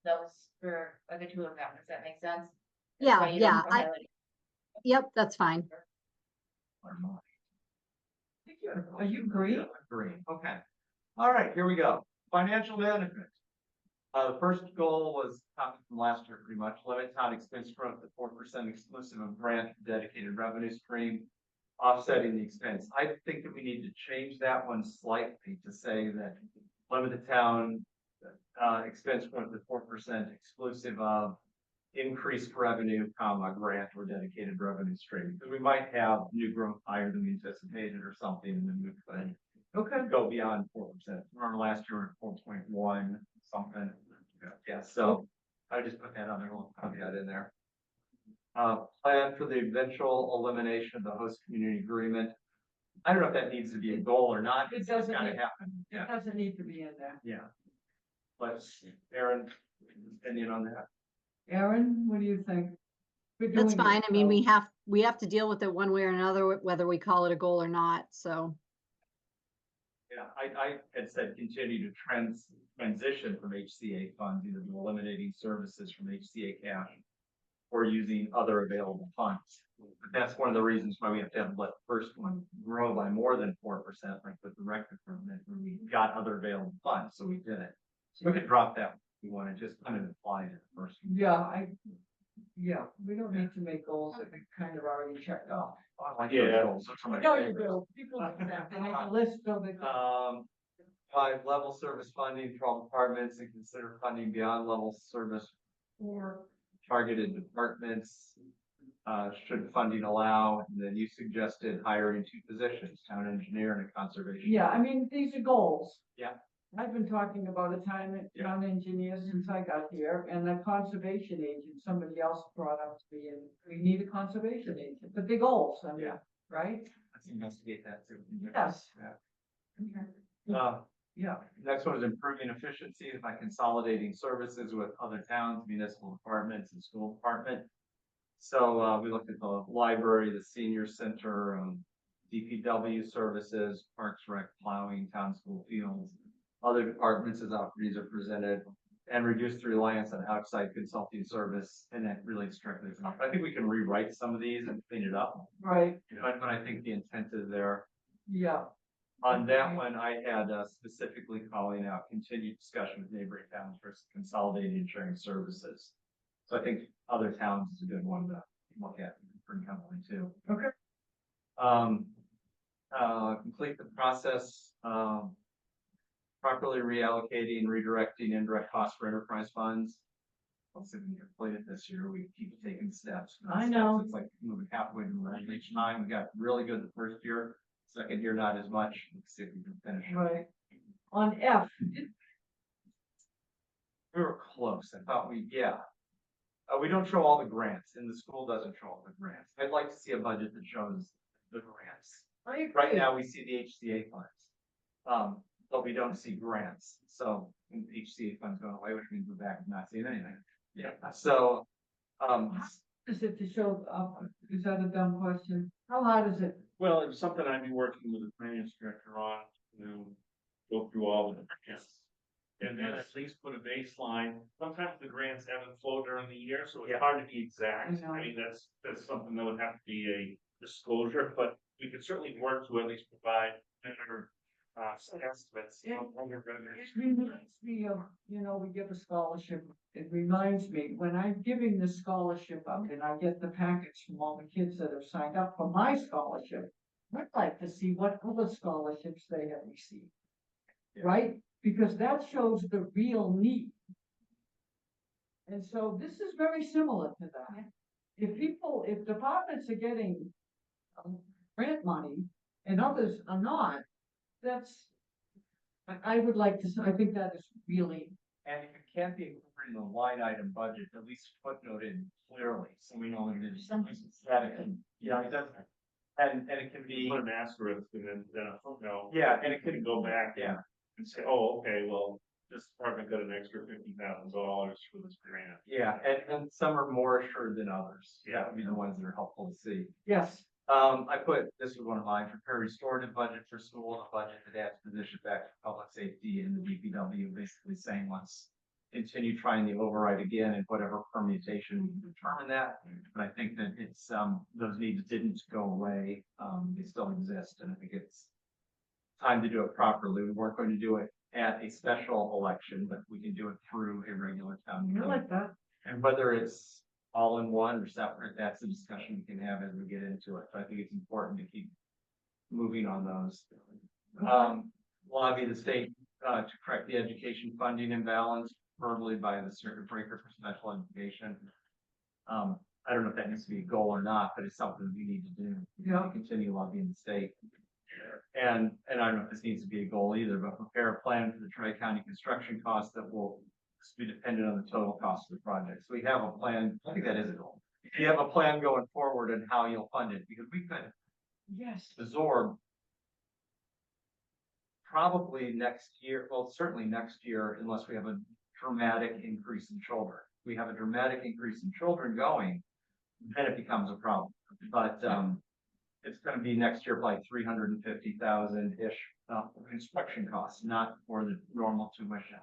those for the two of them. Does that make sense? That's yeah, why you yeah, don't highlight it. yep, that's fine. Are you green? Green, okay. All right, here we go. Financial management. The first goal was copied from last year pretty much, limit town expense growth to 4% exclusive of grant dedicated revenue stream, offsetting the expense. I think that we need to change that one slightly to say that limit the town expense growth to 4% exclusive of increased revenue, grant or dedicated revenue stream. Because we might have new growth higher than we anticipated or something, and then we could Okay. go beyond 4%. Remember last year, we were 4.1 something. Yeah, so I just put that other little caveat in there. Plan for the eventual elimination of the host community agreement. I don't know if that needs to be a goal or not. It It's just doesn't gotta need- happen. It Yeah, doesn't need to be in there. yeah. But Aaron, opinion on that? Aaron, what do you think? We're That's doing it, fine. I mean, so- we have to deal with it one way or another, whether we call it a goal or not, so. Yeah, I had said continue to transition from HCA funds, either eliminating services from HCA cash or using other available funds. But that's one of the reasons why we have to have let the first one grow by more than 4%, like with the rec department, where we got other available funds, so we did it. So we could drop that. We want to just kind of apply to the first one. Yeah, we don't need to make goals that we kind of already checked off. I like Yeah. those goals. Those are my No, you favorites. do. People like that. They make a list so they. 5 level service funding for all departments and consider funding beyond level service for targeted departments. Should funding allow, and then you suggested hiring 2 positions, town engineer and a conservation. Yeah, I mean, these are goals. Yeah. I've been talking about a time at Yeah. town engineer since I got here, and the conservation agent, somebody else brought up to me, and we need a conservation agent, but they're goals, I mean, Yeah. right? Let's investigate that too. Yes. Yeah. Yeah, Next one is improving efficiencies by consolidating services with other towns, municipal departments and school department. So, we looked at the library, the senior center, DPW services, parks, rec, plowing, town school fields. Other departments as opportunities are presented and reduce the reliance on outside consulting service, and that really strictly is enough. I think we can rewrite some of these and clean it up, right, but I think the intent is there. yeah, On that one, I had specifically calling out continued discussion with neighboring towns versus consolidating and sharing services. So I think other towns is a good one to look at pretty heavily too. Okay. Complete the process, properly reallocating, redirecting indirect costs for enterprise funds. Let's see if we can complete it this year. We keep taking steps. I know. It's like moving halfway to the right each time. We got really good the first year. Second year, not as much. Let's see if we can finish. right. On F, We were close. I thought we don't show all the grants and the school doesn't show all the grants. I'd like to see a budget that shows the grants. I agree. Right now, we see the HCA funds. But we don't see grants, so HCA funds going away, which means we're back to not seeing anything. Yeah, so, Is it to show, is that a dumb question? How hard is it? Well, it's something I'd be working with the finance director on, you know, go through all of the grants. And then at least put a baseline. Sometimes the grants ebb and flow during the year, so it's hard to be exact. I know. I mean, that's something that would have to be a disclosure, but we could certainly work to at least provide better estimates of other vendors. It reminds me of, we give a scholarship. It reminds me, when I'm giving the scholarship out and I get the packets from all the kids that have signed up for my scholarship, I'd like to see what other scholarships they have received. Yeah. Right? Because that shows the real need. And so this is very similar to that. If departments are getting grant money and others are not, I would like to, I think that is really, and if it can't be included in the line item budget, at least footnoted clearly, so we know it is. That it can, it doesn't. And it can be, Put an asterisk and then a footnote. yeah, and it Can could go back yeah, and say, oh, okay, well, this department got an extra $50,000 for this grant. yeah, and some are more assured than others. That would be the ones that are helpful to see. yes, I put, this was one of mine, prepare restorative budget for school, a budget that adds position back to public safety and the DPW, basically saying let's continue trying the override again in whatever permutation we determine that. But I think that it's, those needs didn't go away. They still exist, and I think it's time to do it properly. We weren't going to do it at a special election, but we can do it through a regular town I meeting. like that. And whether it's all in one or separate, that's a discussion we can have as we get into it. But I think it's important to keep moving on those. Lobby the state to correct the education funding imbalance, preferably by the circuit breaker for special education. I don't know if that needs to be a goal or not, but it's something we need to do. Yeah. Continue lobbying the state. And I don't know if this needs to be a goal either, but prepare a plan for the Tri-County construction costs that will be dependent on the total cost of the project. So we have a plan. I think that is a goal. You have a plan going forward and how you'll fund it, because we could Yes. absorb probably next year, well, certainly next year, unless we have a dramatic increase in children. If we have a dramatic increase in children going, then it becomes a problem. But it's going to be next year by 350,000-ish construction costs, not for the normal tuition.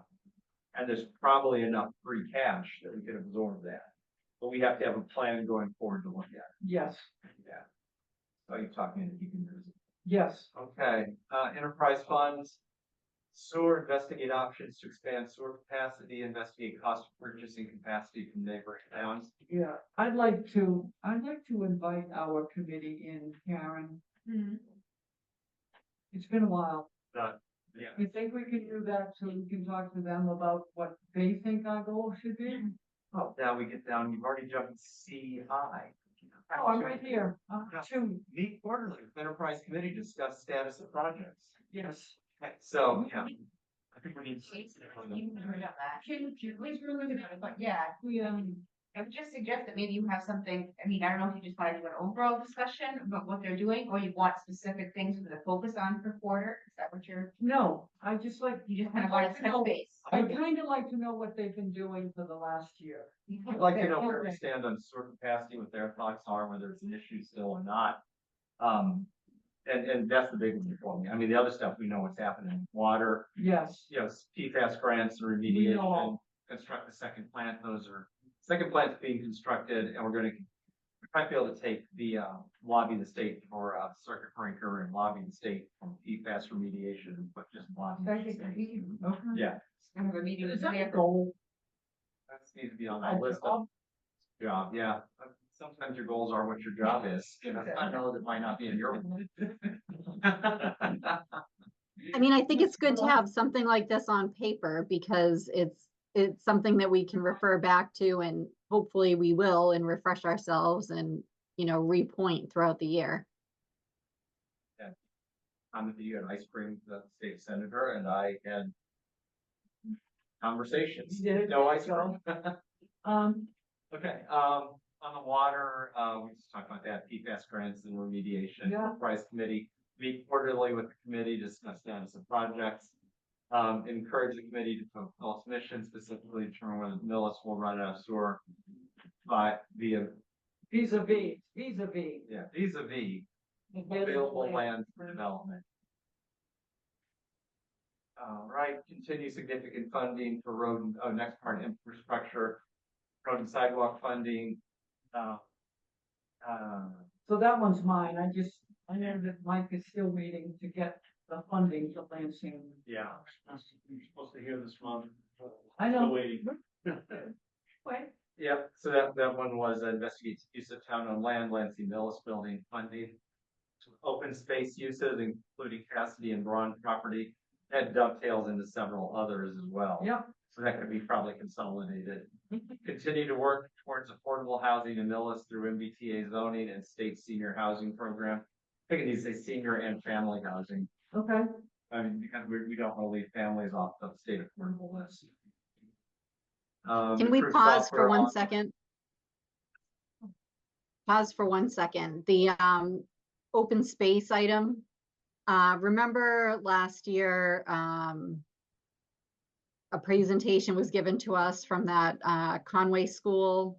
And there's probably enough free cash that we could absorb that. But we have to have a plan going forward to look at. Yes, Yeah. So you're talking into keeping yours. yes. Okay, enterprise funds. Sewer, investigate options to expand sewer capacity, investigate cost of purchasing capacity from neighboring towns. Yeah, I'd like to invite our committee in, Karen. It's been a while. Yeah. You think we can do that so we can talk to them about what they think our goal should be? Oh, now we get down, you've already jumped CI. Oh, I'm right here. Two, Meet quarterly with enterprise committee, discuss status of projects. yes. Okay, so, yeah. I think we need. You can read on that. Please really good, but yeah, We, I would just suggest that maybe you have something, I mean, I don't know if you just want to do an overall discussion about what they're doing, or you want specific things for the focus on per quarter, is that what no, I just like, you just kind of want to touch base? I kind of like to know what they've been doing for the last year. I'd like to know Okay, where we okay. stand on sewer capacity, what their thoughts are, whether it's an issue still or not. And that's the big one for me. I mean, the other stuff, we know what's happening, water, Yes, PFAS grants and We know remediation, all. construct the second plant, second plant's being constructed, and we're gonna try to be able to take the, lobby the state for, circuit breaker and lobby the state for PFAS remediation, but just lobby. the okay. state. Yeah, I have a meeting Is with that a Mayor. goal? that needs to be on that list of job, yeah. Sometimes your goals are what your job is, I know that might not be in your. I mean, I think it's good to have something like this on paper because it's something that we can refer back to and hopefully we will and refresh ourselves and, repoint throughout the year. You had ice cream with the state senator and I had conversations. You did? No ice cream. Okay, On the water, we just talked about that, PFAS grants and remediation. Yeah. Enterprise committee, meet quarterly with the committee, discuss status of projects. Encourage the committee to fulfill its mission, specifically determine whether Millis will run out of sewer via vis-a-vis. vis-a-vis available land for development. All right, continue significant funding for road, next part, infrastructure, road and sidewalk funding. So that one's mine. I know that Mike is still waiting to get the funding to Lansing. Yeah. You're supposed to hear this month. I know. Still waiting. Wait, Yep, so that one was investigate use of town-owned land, Lansing Millis building funding. Open space uses, including Cassidy and Braun property, that dovetails into several others as well. yep, So that could be probably consolidated. Continue to work towards affordable housing in Millis through MBTA zoning and state senior housing program. I think it needs to say senior and family housing. okay. I mean, because we don't want to leave families off the state affordable list. Can we improve pause software for one on- second? Pause for 1 second. The open space item. Remember last year, a presentation was given to us from that Conway School.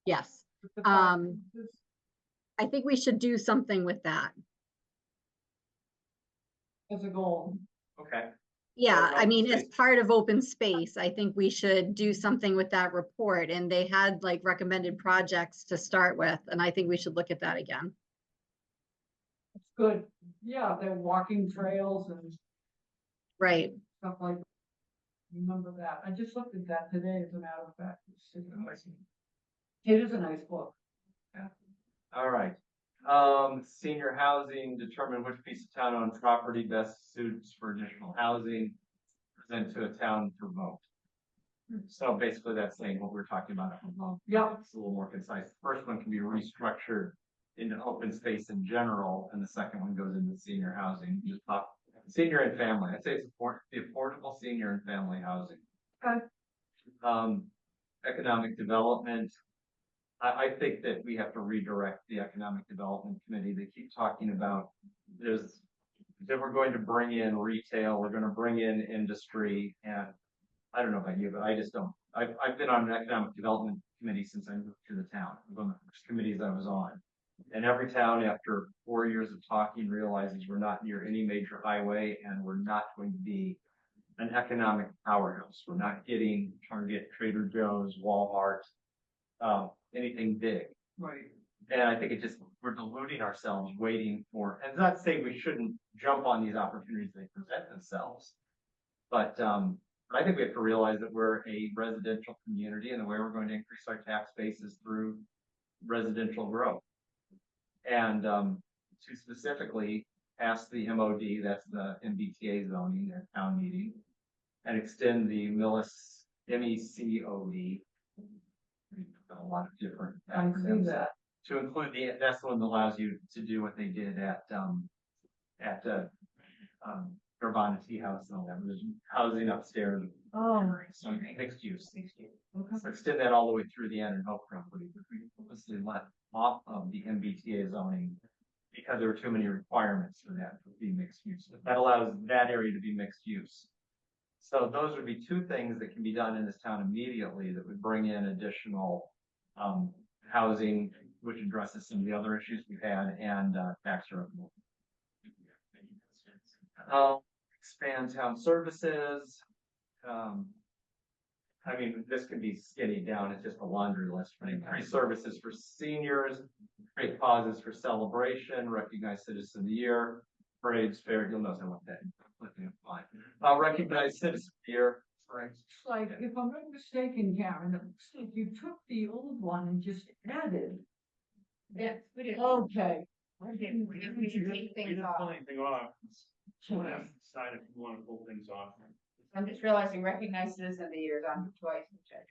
Yes, I think we should do something with that. As a goal. Okay, Yeah, I open mean, as space. part of open space, I think we should do something with that report, and they had like recommended projects to start with, and I think we should look at that again. It's good. Yeah, they're walking trails and Right. stuff like. Remember that. I just looked at that today, as a matter of fact. It is a nice book. all right. Senior housing, determine which piece of town-owned property best suits for additional housing. Present to a town for vote. So basically that's saying what we're talking about. Yep. It's a little more concise. The first one can be restructured into open space in general, and the second one goes into senior housing. Just talk senior and family. I'd say it's the affordable senior and family housing. Okay. Economic development. I think that we have to redirect the economic development committee. They keep talking about that we're going to bring in retail, we're going to bring in industry, and I don't know about you, but I just don't. I've been on an economic development committee since I moved to the town. One of the first committees I was on. And every town, after 4 years of talking, realizes we're not near any major highway and we're not going to be an economic powerhouse. We're not getting Target, Trader Joe's, Walmart, anything big. Right. And I think we're deluding ourselves waiting for, and not saying we shouldn't jump on these opportunities as they present themselves. But I think we have to realize that we're a residential community, and the way we're going to increase our tax base is through residential growth. And to specifically pass the MOD, that's the MBTA zoning at town meeting, and extend the Millis MECOD, a lot of different I see acronyms, that. to include that's the one that allows you to do what they did at Urbana Tea House and all that. There's housing upstairs. Oh, So mixed use. okay. So extend that all the way through the end and Hope property, which we purposely left off of the MBTA zoning because there were too many requirements for that to be mixed use. But that allows that area to be mixed use. So those would be two things that can be done in this town immediately that would bring in additional housing, which addresses some of the other issues we've had, and tax revenue. Expand town services. I mean, this could be skinny down. It's just a laundry list, but increase services for seniors, create causes for celebration, recognize Citizen of the Year, parades, fair. You'll notice I want that. Recognize Citizen of the Year. Right. It's like, if I'm not mistaken, Karen, it looks like you took the old one and just added. Yes, we did. Okay. We didn't take We things didn't off. pull anything off. Someone has to decide if you want to pull things off. I'm just realizing recognize citizen of the year is on twice.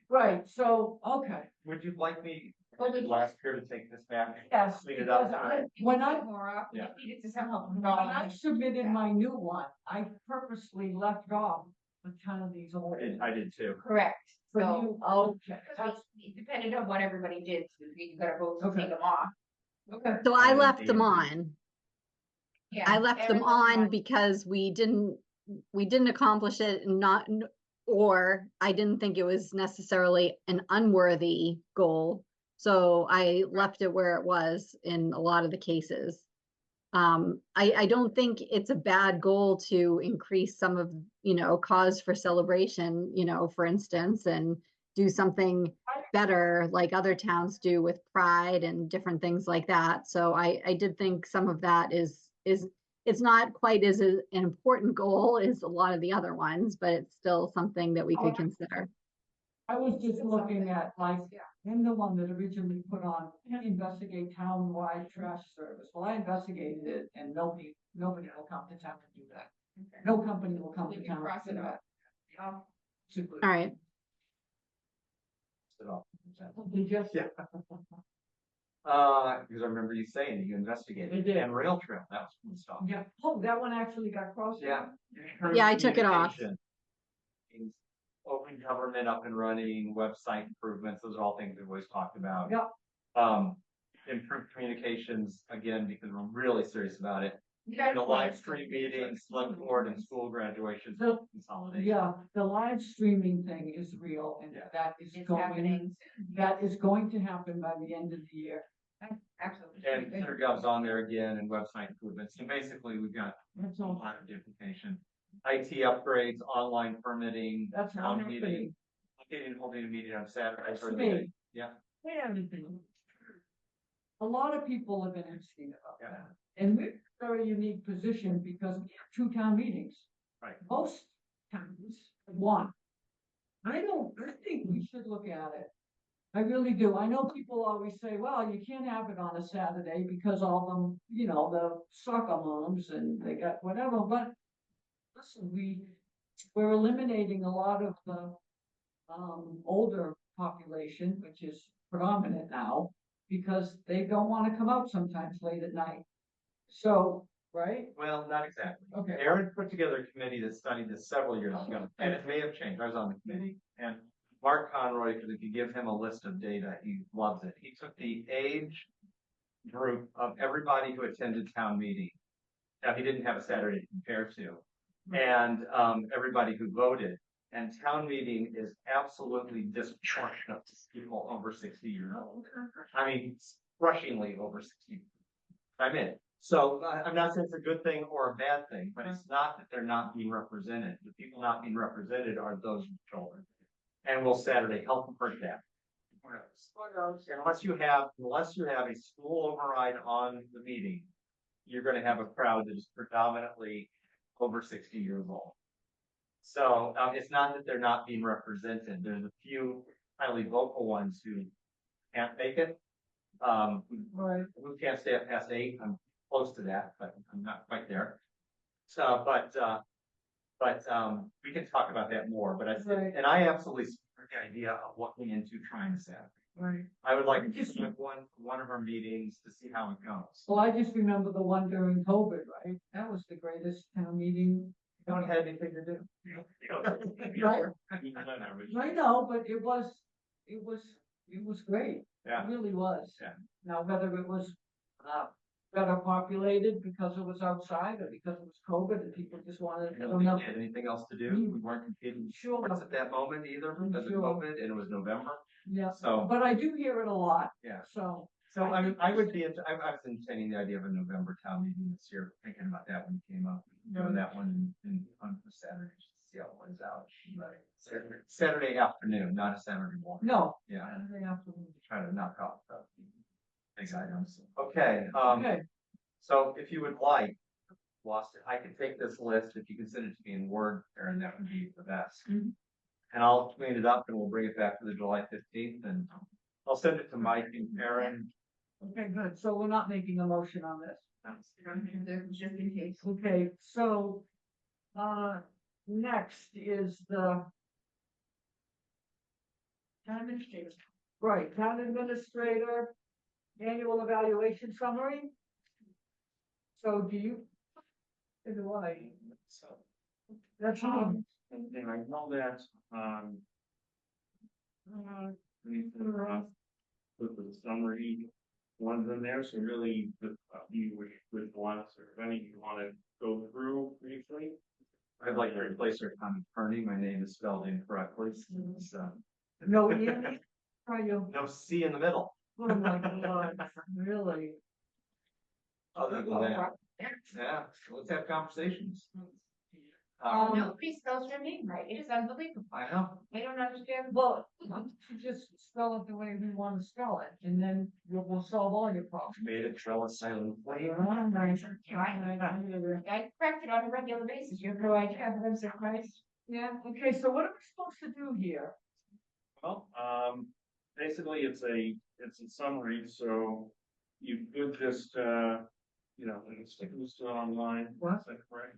Right, so, okay, Would you like me Well, we- last year to take this back? yes, Clean it up. because when I More off, we Yeah. needed to somehow. When I submitted my new one, I purposely left off a ton of these old. I did too. Correct, For so. you, okay, Because it depended on what everybody did, so you gotta vote to Okay. take them off. okay. So I And left them D&D. on. I left them on because we didn't accomplish it and not, or I didn't think it was necessarily an unworthy goal. So I left it where it was in a lot of the cases. I don't think it's a bad goal to increase some of, cause for celebration, for instance, and do something better like other towns do with pride and different things like that. So I did think some of that is it's not quite as an important goal as a lot of the other ones, but it's still something that we could consider. I was just looking at like, I'm the one that originally put on, investigate town-wide trash service. Well, I investigated it and nobody will come to town to do that. No company will come to town to do that. All right. They just, Yeah. Because I remember you saying that you investigated. They did. And rail trail, that was fun stuff. yeah, oh, that one actually got crossed. Yeah. Yeah, I took it off. Communication. Things, Open government up and running, website improvements, those are all things we've always talked about. Yeah. Improved communications, again, because we're really serious about it. You guys The live want- stream meetings, select board and school graduations, The- consolidation. Yeah, the live streaming thing is real and Yeah. that is It's going, happening. that is going to happen by the end of the year. Absolutely. And CenterGov's on there again and website improvements. So basically, we've got That's a all, lot of duplication. IT upgrades, online permitting, that's all town meeting. happening. Holding a meeting on Saturdays or Me. yeah. Everything. A lot of people have been asking about Yeah. that. And we're in a very unique position because we have 2 town meetings. Right. Most towns have 1. I think we should look at it. I really do. I know people always say, well, you can't have it on a Saturday because all them, the soccer moms and they got whatever, but listen, we're eliminating a lot of the older population, which is predominant now, because they don't want to come out sometimes late at night. So, right? Well, not exactly. Okay. Aaron put together a committee that studied this several years ago, and it may have changed. I was on the committee, and Mark Conroy, because if you give him a list of data, he loves it. He took the age group of everybody who attended town meeting. Now, he didn't have a Saturday to compare to, and everybody who voted. And town meeting is absolutely disproportionate to people over 60 years old. I mean, crushingly over 60. I'm in. So I'm not saying it's a good thing or a bad thing, but it's not that they're not being represented. The people not being represented are those with children. And will Saturday help them hurt that? Unless you have a school override on the meeting, you're going to have a crowd that is predominantly over 60 years old. So it's not that they're not being represented. There's a few highly vocal ones who can't make it. Right. Who can't stay up past 8. I'm close to that, but I'm not quite there. So, but we can talk about that more. But Right. and I absolutely support the idea of looking into trying Saturday. Right. I would like to just have one of our meetings to see how it goes. Well, I just remember the one during COVID, right? That was the greatest town meeting. You don't have anything to do. Right. I know, but it was great. Yeah. It really was. Yeah. Now, whether it was, better populated because it was outside or because it was COVID and people just wanted, I don't We know. had anything else to do. We weren't competing Sure. sports at that moment either because of Sure. COVID, and it was November. Yeah, So but I do hear it a lot, yeah. so. So I would be. I was entertaining the idea of a November town meeting this year. Thinking about that when it came up. Doing that one on Saturday just to see how it plays out. Saturday afternoon, not a Saturday morning. No. Yeah. Saturday afternoon. Try to knock off the big items. Okay. Okay, So if you would like, lost it. I could take this list if you can send it to me in Word, Aaron, that would be the best. Mhm. And I'll clean it up and we'll bring it back for the July 15th and I'll send it to Mike and Aaron. okay, good. So we're not making a motion on this. Just in case. Okay, so, next is the. Town administrator. Right, town administrator, annual evaluation summary. So do you? Do I? So, That's and I know that, with the summary, ones in there, so really, you would want, or if any, you wanna go through briefly. I'd like to replace our town attorney. My name is spelled incorrectly. So, No, Ian, are you? no C in the middle. Oh my God, really? Other than that, yeah, let's have conversations. Nobody spells your name right. It is unbelievable. I know. I don't understand. Well, you just spell it the way we want to spell it, and then we'll solve all your problems. Made it trail a silent flame. I correct it on a regular basis. You have no idea. I'm surprised. Yeah, okay, so what are we supposed to do here? Well, basically, it's a summary, so you could just, stick this online. What? Is that correct?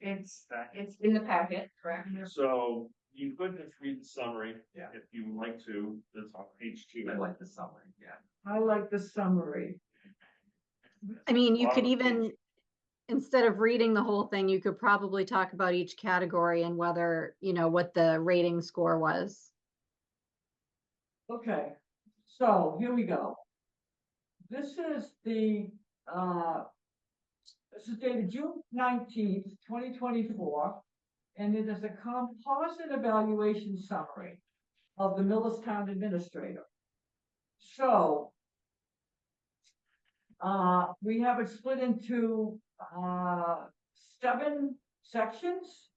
It's in the packet, correct? So you could just read the summary. Yeah. If you would like to, it's on page 2. I like the summary, yeah. I like the summary. I mean, you could Bottom of even, page. instead of reading the whole thing, you could probably talk about each category and whether, what the rating score was. Okay, so here we go. This is this is dated June 19th, 2024, and it is a composite evaluation summary of the Millerstown Administrator. So, we have it split into, 7 sections.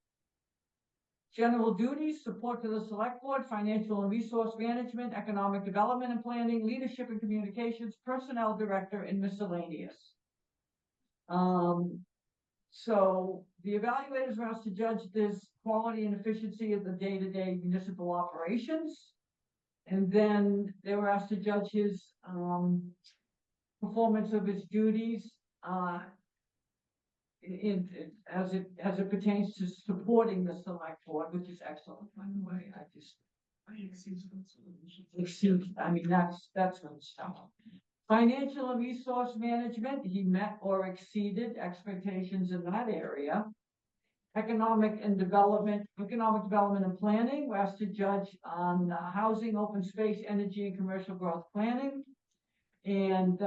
General duties, support to the select board, financial and resource management, economic development and planning, leadership and communications, personnel director, and miscellaneous. So the evaluators are asked to judge this quality and efficiency of the day-to-day municipal operations. And then they were asked to judge his, performance of his duties, as it pertains to supporting the select board, which is excellent, by the way. I mean, that's good stuff. Financial and resource management, he met or exceeded expectations in that area. Economic development and planning, we're asked to judge on housing, open space, energy, and commercial growth planning. And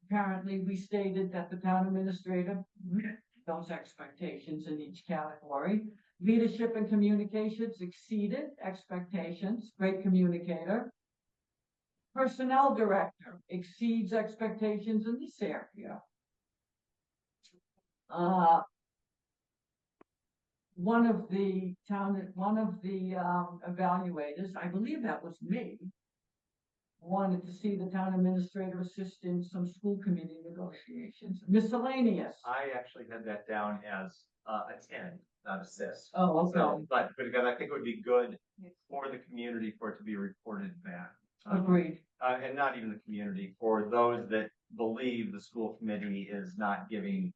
apparently we stated that the town administrator met those expectations in each category. Leadership and communications exceeded expectations, great communicator. Personnel director exceeds expectations in this area. One of the evaluators, I believe that was me, wanted to see the town administrator assist in some school committee negotiations. Miscellaneous. I actually had that down as attend, not assist. Oh, okay. So, but again, I think it would be good for the community for it to be reported back. Agreed. And not even the community, for those that believe the school committee is not giving,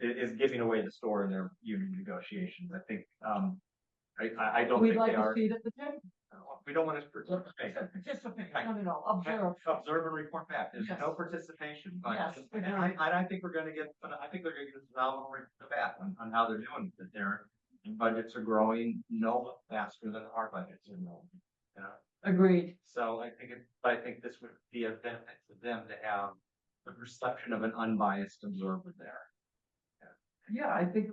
is giving away the store in their union negotiations. I think, I don't We'd think like they to are. see it at the table. We don't want to participate. Participate, no, observe. Observe and report back. There's Yes. no participation, but Yes, and I think we're gonna get, I think they're gonna get a phenomenal report back on how they're doing, that their budgets are growing no faster than our budgets are growing. You know? Agreed. So I think this would be a benefit to them to have the perception of an unbiased observer there. Yeah, I think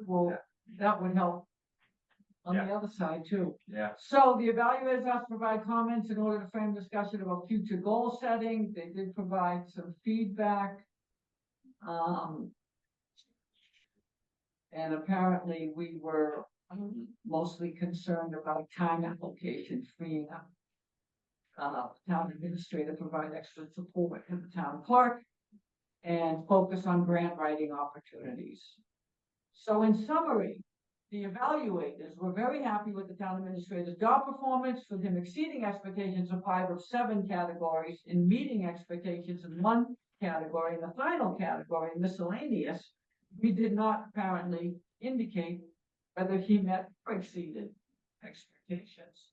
that would help on the other side too. Yeah. So the evaluators have to provide comments in order to frame discussion about future goal setting. They did provide some feedback. And apparently we were mostly concerned about time application freeing up. Town administrator provide extra support in the town clerk and focus on grant writing opportunities. So in summary, the evaluators were very happy with the town administrator's job performance, with him exceeding expectations of 5 of 7 categories and meeting expectations in 1 category. In the final category, miscellaneous, we did not apparently indicate whether he met or exceeded expectations.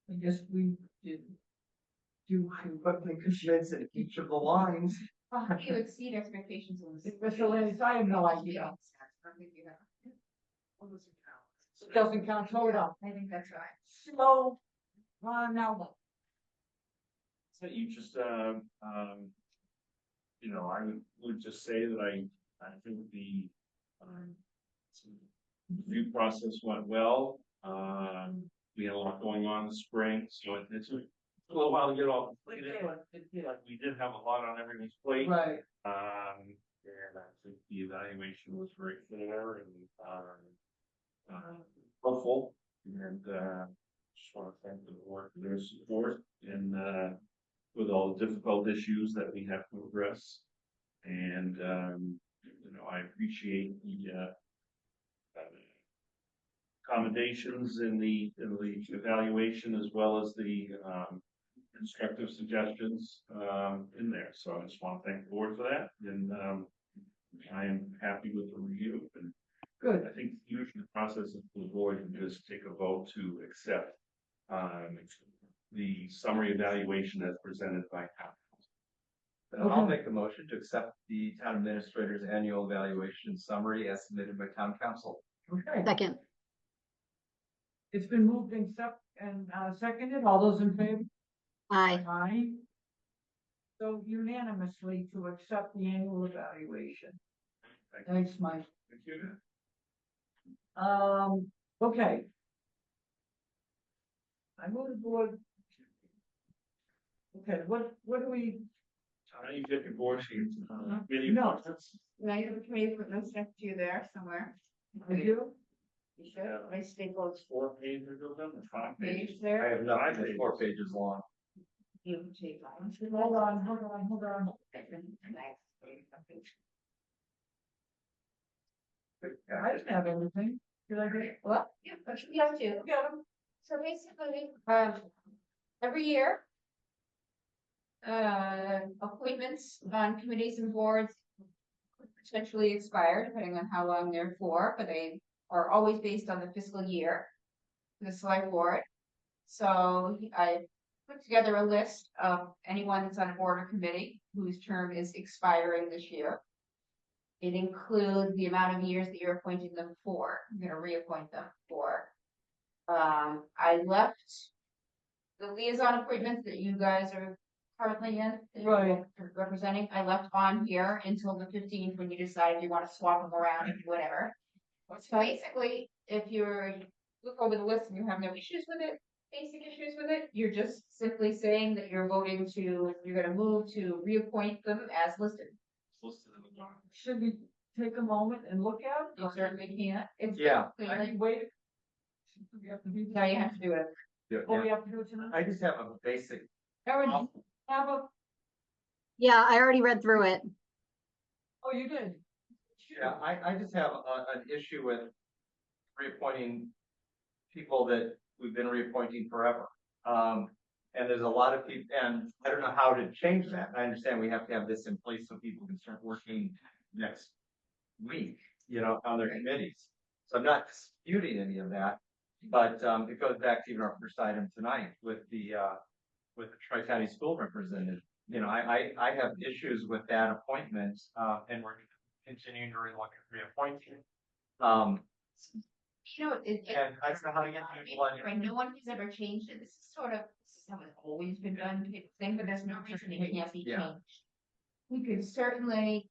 I guess we did do, But they could mention each of the lines. How do you exceed expectations in this? miscellaneous, I have no idea. I don't think you have. It doesn't count, throw it up. I think that's right. So, now what? So you just, you know, I would just say that I think the, review process went well. We had a lot going on in the spring, so it's a little while to get all completed. Like, we did have a lot on everyone's plate. Right. And I think the evaluation was very fair and, helpful. And, just want to thank the board for their support and, with all the difficult issues that we have to address. And, you know, I appreciate the, accommodations in the evaluation as well as the, constructive suggestions, in there. So I just want to thank the board for that. And, I am happy with the review. And Good. I think usually the process is for the board to just take a vote to accept, the summary evaluation as presented by council. Then I'll make a motion to accept the town administrator's annual evaluation summary as submitted by town council. Okay. Second, It's been moved and seconded. All those in favor? aye. Aye. So unanimously to accept the annual evaluation. Thanks, Mike. Thank you. Okay. I move the board. Okay, what do we, You get your board sheets. Committee No. appointments. Now you have a committee appointments next to you there somewhere. I do? You should, I stapled 4 pages of them, or 5 pages. page there. I have nothing that's 4 pages long. You can take mine. Hold on. I didn't have anything. Did I get? Well, yeah, but you have to. Got 'em. So basically, every year, appointments on committees and boards potentially expire, depending on how long they're for, but they are always based on the fiscal year for the select board. So I put together a list of anyone that's on a board or committee whose term is expiring this year. It includes the amount of years that you're appointing them for, you're gonna reappoint them for. I left the liaison appointments that you guys are currently in, that you're Right. representing, I left on here until the 15th when you decide you wanna swap them around and whatever. So basically, if you're, look over the list and you have no issues with it, basic issues with it, you're just simply saying that you're voting to, you're gonna move to reappoint them as listed. Listed in the document. Should we take a moment and look at it? You certainly can. It's Yeah. clearly, Wait. We have to do now you have to do it. Oh, we have to do it tonight? I just have a basic, Erin, do you have a, Yeah, I already read through it. oh, you did? yeah, I just have an issue with reappointing people that we've been reappointing forever. And there's a lot of people, and I don't know how to change that. I understand we have to have this in place so people can start working next week, you know, on their committees. So I'm not disputing any of that, but, it goes back to even our first item tonight with the Tri-County School Representative. You know, I have issues with that appointment, and we're continuing to look at reappointing. You know, And I don't know how to get people on here. right, no one has ever changed it. This is sort of, this is how it's always been done, type thing, but there's no reason it can't be Yeah. changed. We could certainly,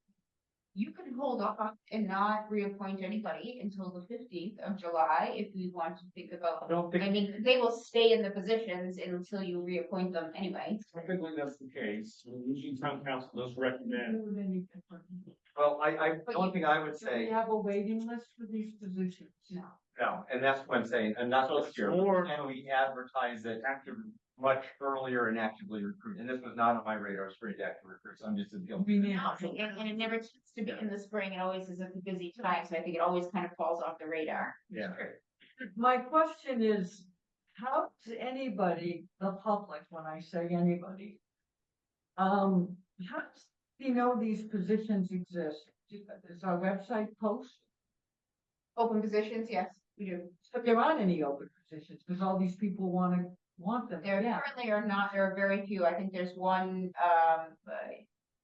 you can hold off and not reappoint anybody until the 15th of July if we want to think I about. don't I think, mean, they will stay in the positions until you reappoint them anyway. Typically, that's the case. Usually town council does recommend. well, the only thing I would Do we say, have a waiting list for these positions? No. no, and that's what I'm saying, and not So this it's year. more- Can we advertise it much earlier and actively recruit? And this was not on my radar, screen to actively recruit, so I'm just. We need. And it never tends to be in the spring. It always is at the busy time, so I think it always kind of falls off the radar. Yeah. My question is, how does anybody, the public, when I say anybody, how does you know these positions exist? Does our website post? Open positions, yes, we do. But there aren't any open positions, because all these people want them. There Yeah. currently are not, there are very few. I think there's one,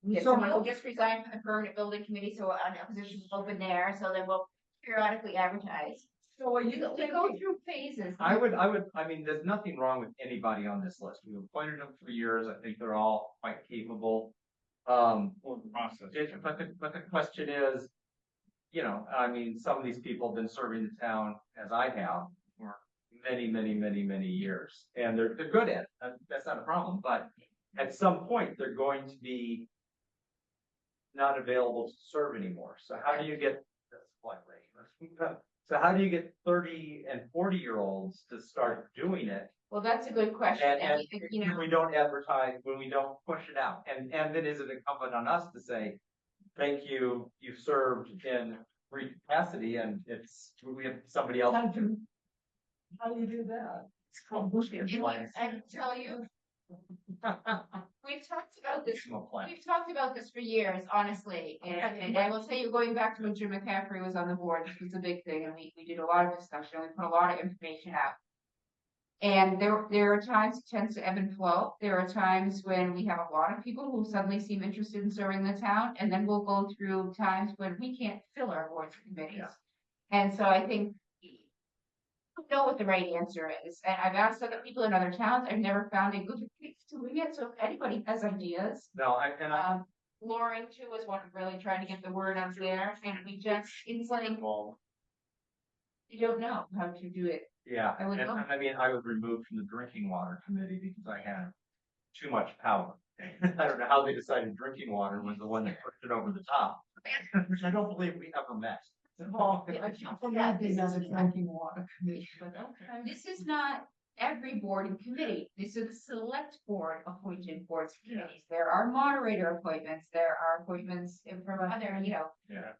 yeah, So someone who just resigned from the permanent building committee, so a position is open there, so then we'll periodically advertise. So are We you go thinking, through phases. I mean, there's nothing wrong with anybody on this list. We've appointed them for years. I think they're all quite capable. Process. But the question is, you know, I mean, some of these people have been serving the town as I have for many years. And they're good at it. That's not a problem, but at some point, they're going to be not available to serve anymore. So how do you get this So how do you get 30 and 40-year-olds to start doing it? Well, that's a good question. And You know, we don't advertise, when we don't push it out, and then is it incumbent on us to say, thank you, you've served in free capacity, and we have somebody else. How do you do that? I can tell you, we've talked about this. We've talked about this for years, honestly, and I will tell you, going back to when Jim McCaffrey was on the board, this was a big thing, and we did a lot of discussion, we put a lot of information out. And there are times it tends to ebb and flow. There are times when we have a lot of people who suddenly seem interested in serving the town, and then we'll go through times when we can't fill our boards and committees. And so I think we don't know what the right answer is. And I've asked other people in other towns. I've never found a good way of doing it. So if anybody has ideas, No, Lauren too was one really trying to get the word out there, and it's like you don't know how to do it. yeah, I would and love- I mean, I was removed from the drinking water committee because I had too much power. I don't know how they decided drinking water was the one that pushed it over the top, which I don't believe we ever met. Well, Yeah, for me, yeah, being this on the is- drinking water committee. This is not every board and committee. This is the select board appointed boards and committees. There are moderator appointments. There are appointments from other, you know. Yeah.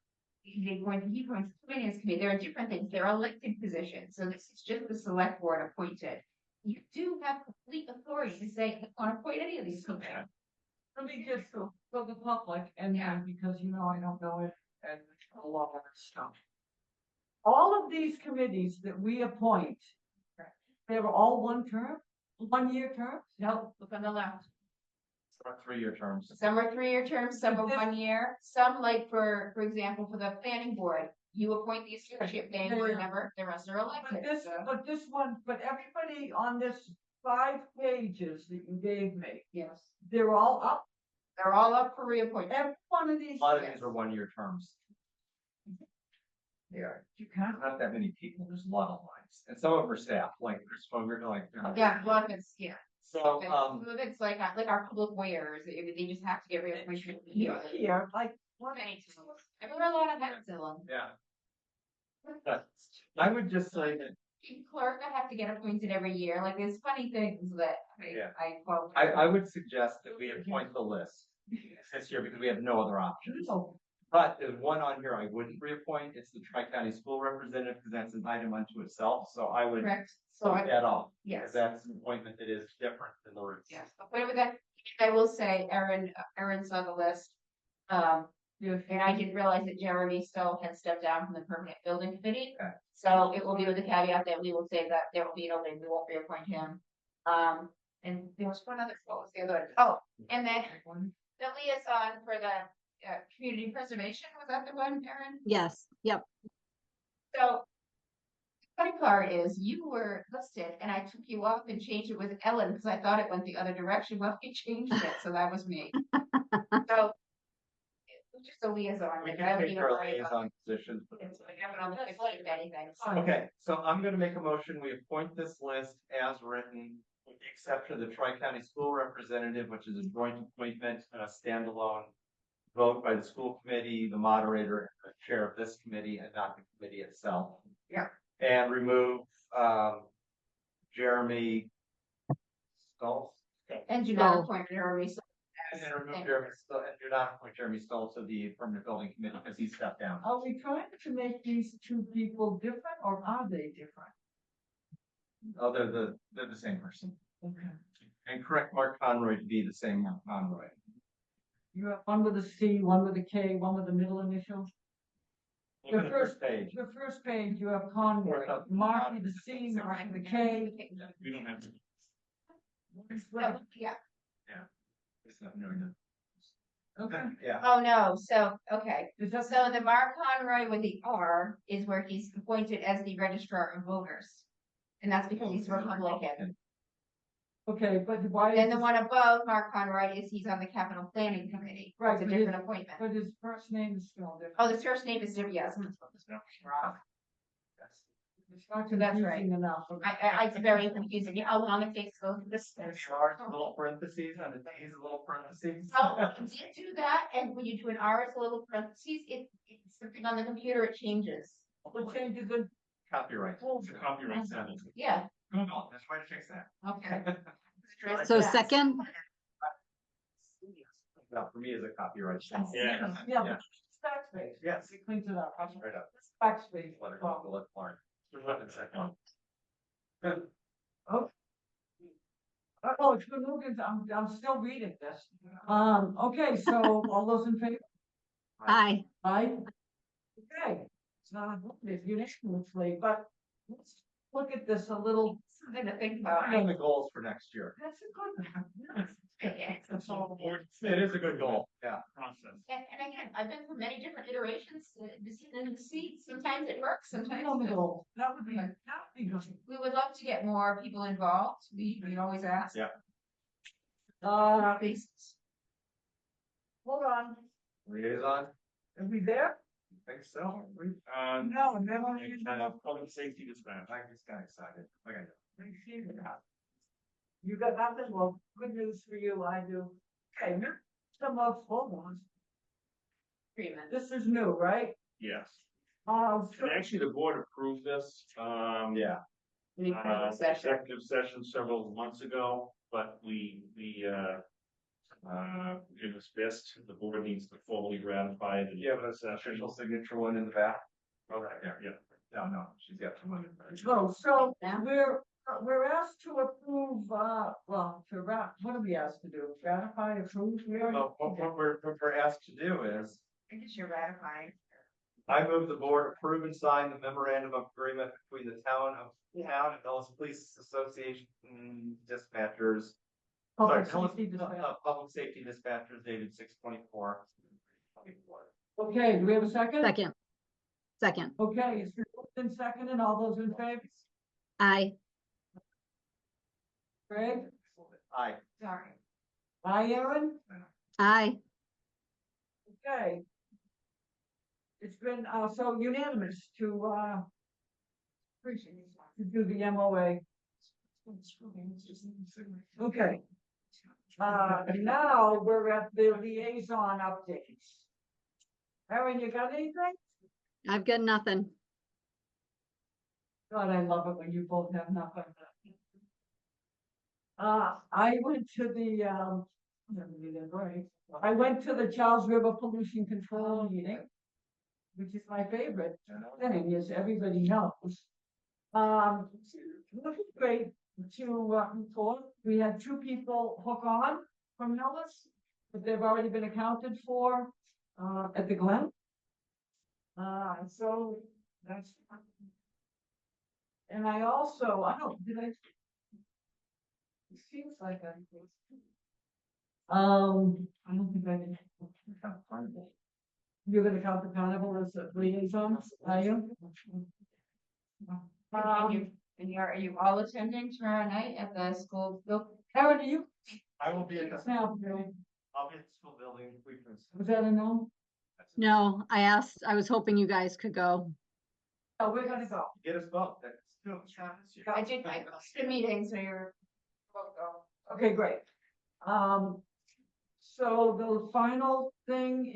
He appoints the finance committee. There are different things. There are elected positions. So this is just the select board appointed. You do have complete authority to say, I want to appoint any of these people. Let me just, for the public, and because you know I don't know it, and a lot of stuff. All of these committees that we appoint, they were all 1-year terms? No, look on the left. 3-year terms. Some are 3-year terms, some are This- 1 year, some like for example, for the planning board, you appoint the associate planning board Yeah. member, the rest are elected. But this one, but everybody on this 5 pages that you gave me, Yes, they're all up, they're all up for reappointment. every one of these. A lot of these are 1-year terms. They are. You can't. Not that many people, there's a lot of lines, and some of them are staff, like Chris Foger, like. Yeah, a lot of it's, yeah. So, Some of it's like our public wares, they just have to get reappointed. Here, like, what? Many times. There are a lot of hats in them. yeah. I would just say that Clerk, I have to get appointed every year, like there's funny things that Yeah. I quote. I would suggest that we appoint the list this year because we have no other options. Oh, But there's one on here I wouldn't reappoint, it's the Tri-County School Representative, because that's an item unto itself, so I would Correct, so put that off. yes. Because that's an appointment that is different than the rest. Yes, but whatever that, I will say, Erin saw the list. And I didn't realize that Jeremy Stowe had stepped down from the permanent building committee. Okay. So it will be with the caveat that we will say that there will be an opening, we won't reappoint him. And there was one other, what was the other one? Oh, and then the liaison for the community preservation, was that the one, Erin? Yes, yep. So. The funny part is you were listed and I took you off and changed it with Ellen because I thought it went the other direction. Well, you changed it, so that was me. So. It's just a liaison. We like, I can don't take need to our worry about- liaison positions. but- It's like having on the 15th anything. so- Okay, so I'm gonna make a motion, we appoint this list as written, with the exception of the Tri-County School Representative, which is a joint appointment and a standalone vote by the school committee, the moderator, and the chair of this committee, and not the committee itself. Yeah. And remove, Jeremy Stoltz. And do not Oh. appoint her recently. And remove Jeremy Stoltz, and do not appoint Jeremy Stoltz to the permanent building committee, because he stepped down. Are we trying to make these 2 people different, or are they different? Oh, they're the same person. Okay. And correct Mark Conroy to be the same Mark Conroy. You have one with a C, one with a K, one with the middle initial. Look at the first page. The first page, you have Conway, Mark with the C, Mark with the K. We don't have to. Oh, yeah. It's not knowing Okay. that. Yeah. Oh, no. So, okay. Is that So the Mark Conroy with the R is where he's appointed as the registrar of voters. And that's because he's Republican. Okay, but why? Then is the his- one above, Mark Conroy, is he's on the capital planning committee. Right, It's a but his- different appointment. But his first name is spelled different. Oh, the first name is different, yes, I'm wrong. It's not So that's right. confusing enough. It's very confusing. You know how long it takes to go through this? Little parentheses, and the D's little parentheses. Oh, you did do that, and when you do an R, it's a little parentheses, it's something on the computer, it changes. What changes in Copyright. It's a copyright sentence. Yeah, No, that's why to fix that. okay. So second, No, for me, it's a copyright. Yeah. Yeah, but it's backspace. Yes. It cleans it up. Right up. It's backspace. Let it go, let it learn. Oh, it's good moving. I'm still reading this. Okay, so all those in favor? aye. Aye. Okay, it's not unanimously, but let's look at this a little. Something to think about. And the goals for next year. That's a good one. Yeah. That's all the board. It is a good goal, yeah. Process. And again, I've been through many different iterations, to see, sometimes it works, sometimes it On the doesn't. goal. That would be good. We would love to get more people involved, we always ask. Yeah. Basis. Hold on, Liaison, are we there? think so. No, never. Public safety dispatch. I just got excited. Okay. You got nothing? Well, good news for you, I do. Okay, some of, hold on, Agreement. this is new, right? Yes. So- And actually, the board approved this, Yeah. We put it in session. executive session several months ago, but it was best, the board needs to formally ratify it. You have an official signature one in the back? Okay, yeah. No, she's got one in there. Oh, so Yeah. we're asked to approve, what are we asked to do? Ratify, approve? We already- Well, what we're asked to do is, I guess you're ratifying. I move the board approve and sign the memorandum of agreement between the town and Dulles Police Association dispatchers. Public Sorry, safety dispatch. Public safety dispatchers dated 6/24. Okay, do we have a second? Second, Okay, it's been moved and seconded, all those in favor? aye. Greg? Aye. Sorry. Aye, Aaron? Aye. Okay. It's been, so unanimous to do the MOA. Okay. Now we're at the liaison updates. Aaron, you got anything? I've got nothing. God, I love it when you both have nothing. I went to the, I went to the Charles River Pollution Control meeting, which is my favorite thing, as everybody knows. It was great to report. We had 2 people hook on from Nellis, but they've already been accounted for at the Glen. So that's. And I also, I don't, did I? It seems like I. I don't think I did. You're gonna count the carnival as a liaison, are you? And are you all attending tomorrow night at the school? Aaron, do you? I will be at the, Now, I'll be at the school building. was that a no? No, I was hoping you guys could go. Oh, we're gonna go. Get us both. That's good. I did my extra meeting, so you're. both go. Okay, great. So the final thing,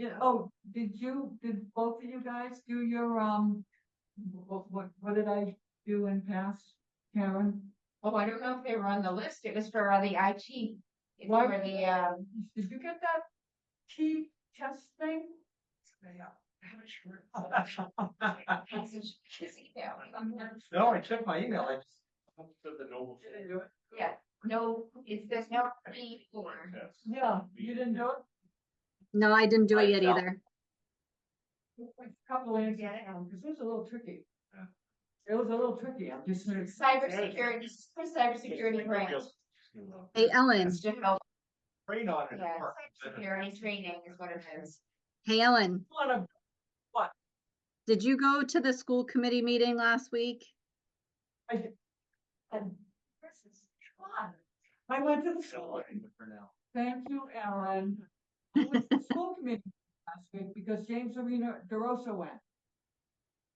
did both of you guys do your, what did I do in past, Karen? Oh, I don't know if they were on the list. It was for the IT. It's Why- for the, Did you get that key test thing? No, I checked my email. I just. yeah, no, there's no fee for. Yeah, you didn't do it? No, I didn't do it yet No. either. A couple answers, because it was a little tricky. It was a little tricky, I'm just. Cybersecurity, for cybersecurity grants. Hey, Ellen, It's to help, Train on it. yeah, cybersecurity training is what it is. hey, Ellen, Wanna- did you go to the school committee meeting last week? And this is fun. I went to the school. For now. Thank you, Ellen. I was the school committee last week because James Arena DeRosa went.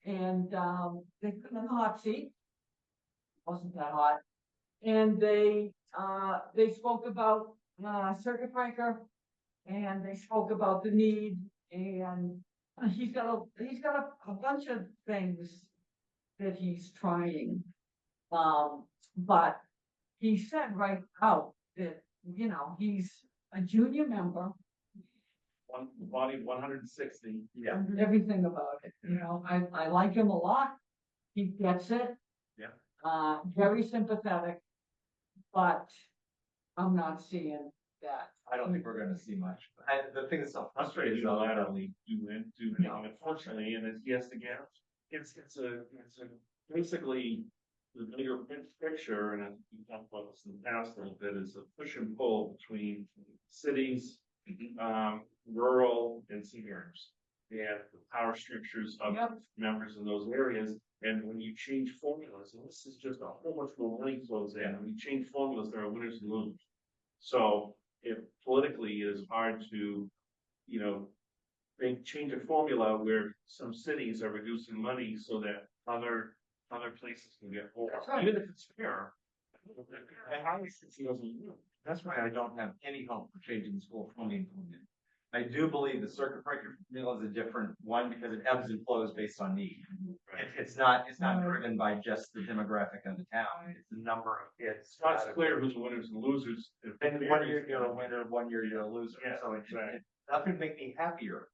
And, they put him in the hot seat. Wasn't that hot. And they spoke about, circuit breaker. And they spoke about the need and he's got a bunch of things that he's trying. But he said right out that, you know, he's a junior member. Body 160. Yeah. Everything about it, you know, I like him a lot. He gets it. Yeah. Very sympathetic, but I'm not seeing that. I don't think we're gonna see much. And the thing that's so frustrating is Frustrating, though, laterally, you went to, unfortunately, and it's yes again. It's a basically the bigger picture, and we talked about this in the past a little bit, is a push and pull between cities, rural and seniors. And the power structures of Yep. members in those areas, and when you change formulas, and this is just a whole bunch more money flows in, when you change formulas, there are winners and losers. So if politically it is hard to, you know, change a formula where some cities are reducing money so that other places can get more, even if it's fair. that's why I don't have any hope for changing the school funding. I do believe the circuit breaker formula is a different one because it ebbs and flows based on need. It's not driven by just the demographic of the town. It's the number of kids. It's not clear who's the winners and losers. And 1 year you're a winner, 1 year you're a loser. Yeah, So right. nothing make me happier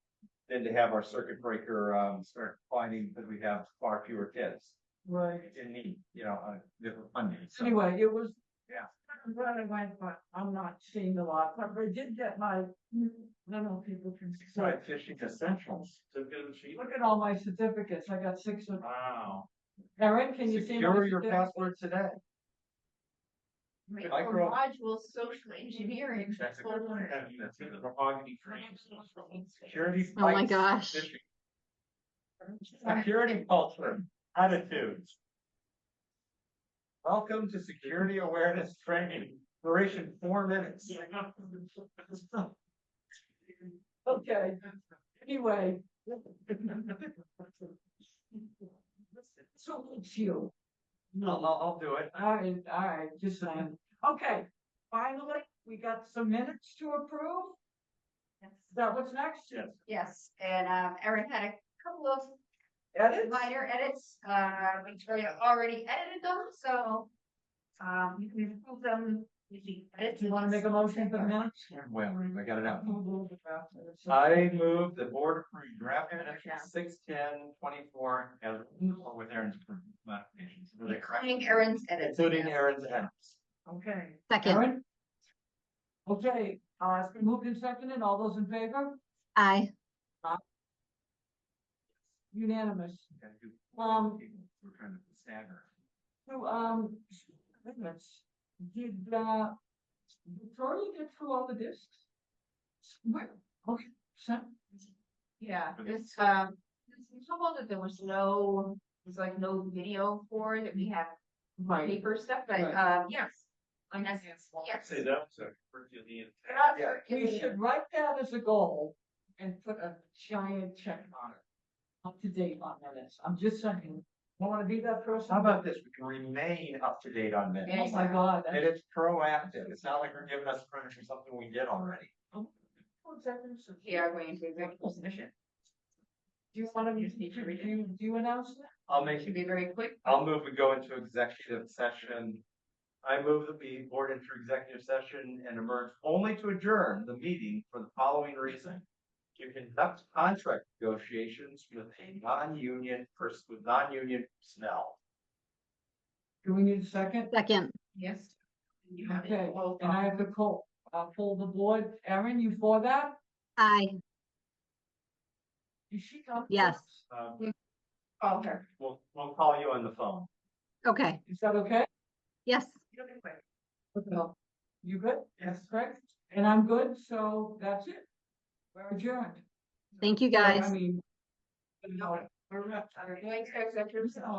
than to have our circuit breaker start finding that we have far fewer kids Right. in need, you know, different funding. So, Anyway, it was. Yeah. I'm glad I went, but I'm not seeing a lot, but I did get my, I don't know if people can see. Fried fishing essentials. Look at all my certificates, I got 6 of them. Wow. Erin, can you see? my Secure your certificate? password today. Right, Micro- or module social engineering. That's a good one. That's in the mahogany frame. Security. Oh my fights gosh. fishing. Security culture, attitudes. Welcome to security awareness training, duration 4 minutes. Okay, anyway. So it's you. I'll do it. All right, just saying. Okay, finally, we got some minutes to approve. Is that what's next? Yes. Yes, and Erin had a couple of Edit? minor edits, Victoria already edited them, so. You can approve them. Do you wanna make a motion for the minutes? Well, I got it out. I move the board approve draft minutes from 6/10/24 as written or with Aaron's modifications. Are they correct? Including Erin's edits. Including Aaron's edits. Okay. Second, Erin? Okay, it's been moved and seconded, all those in favor? aye. Unanimous. Gotta do- We're trying to stagger. So, minutes. Did, Victoria get through all the discs? Where, okay, so, Yeah, this, it's trouble that there was like no video for that we have right, paper stuff, but, Right. yes. And that's, yes. Say that was a Herculean. Yeah. we should write that as a goal and put a giant check on it. Up to date on minutes, I'm just saying, I wanna be that person. How about this? We can remain up to date on Oh minutes. my God. And it's proactive. It's not like we're giving us credit for something we did already. We are going into executive session. Do you wanna, do you announce that? I'll make Should you, be very quick. I'll move we go into executive session. I move that we board into executive session and emerge only to adjourn the meeting for the following reason. To conduct contract negotiations with a non-union personnel. Do we need a second? Second, Yes. You have it. Okay, and I have to pull the board, Erin, you for that? aye. Is she coming? Yes. Call her. We'll call you on the phone. Okay, Is that okay? yes. No. You good? Yes. Correct? And I'm good, so that's it. We're adjourned. Thank you, Well, guys. I mean. We're going to executive session.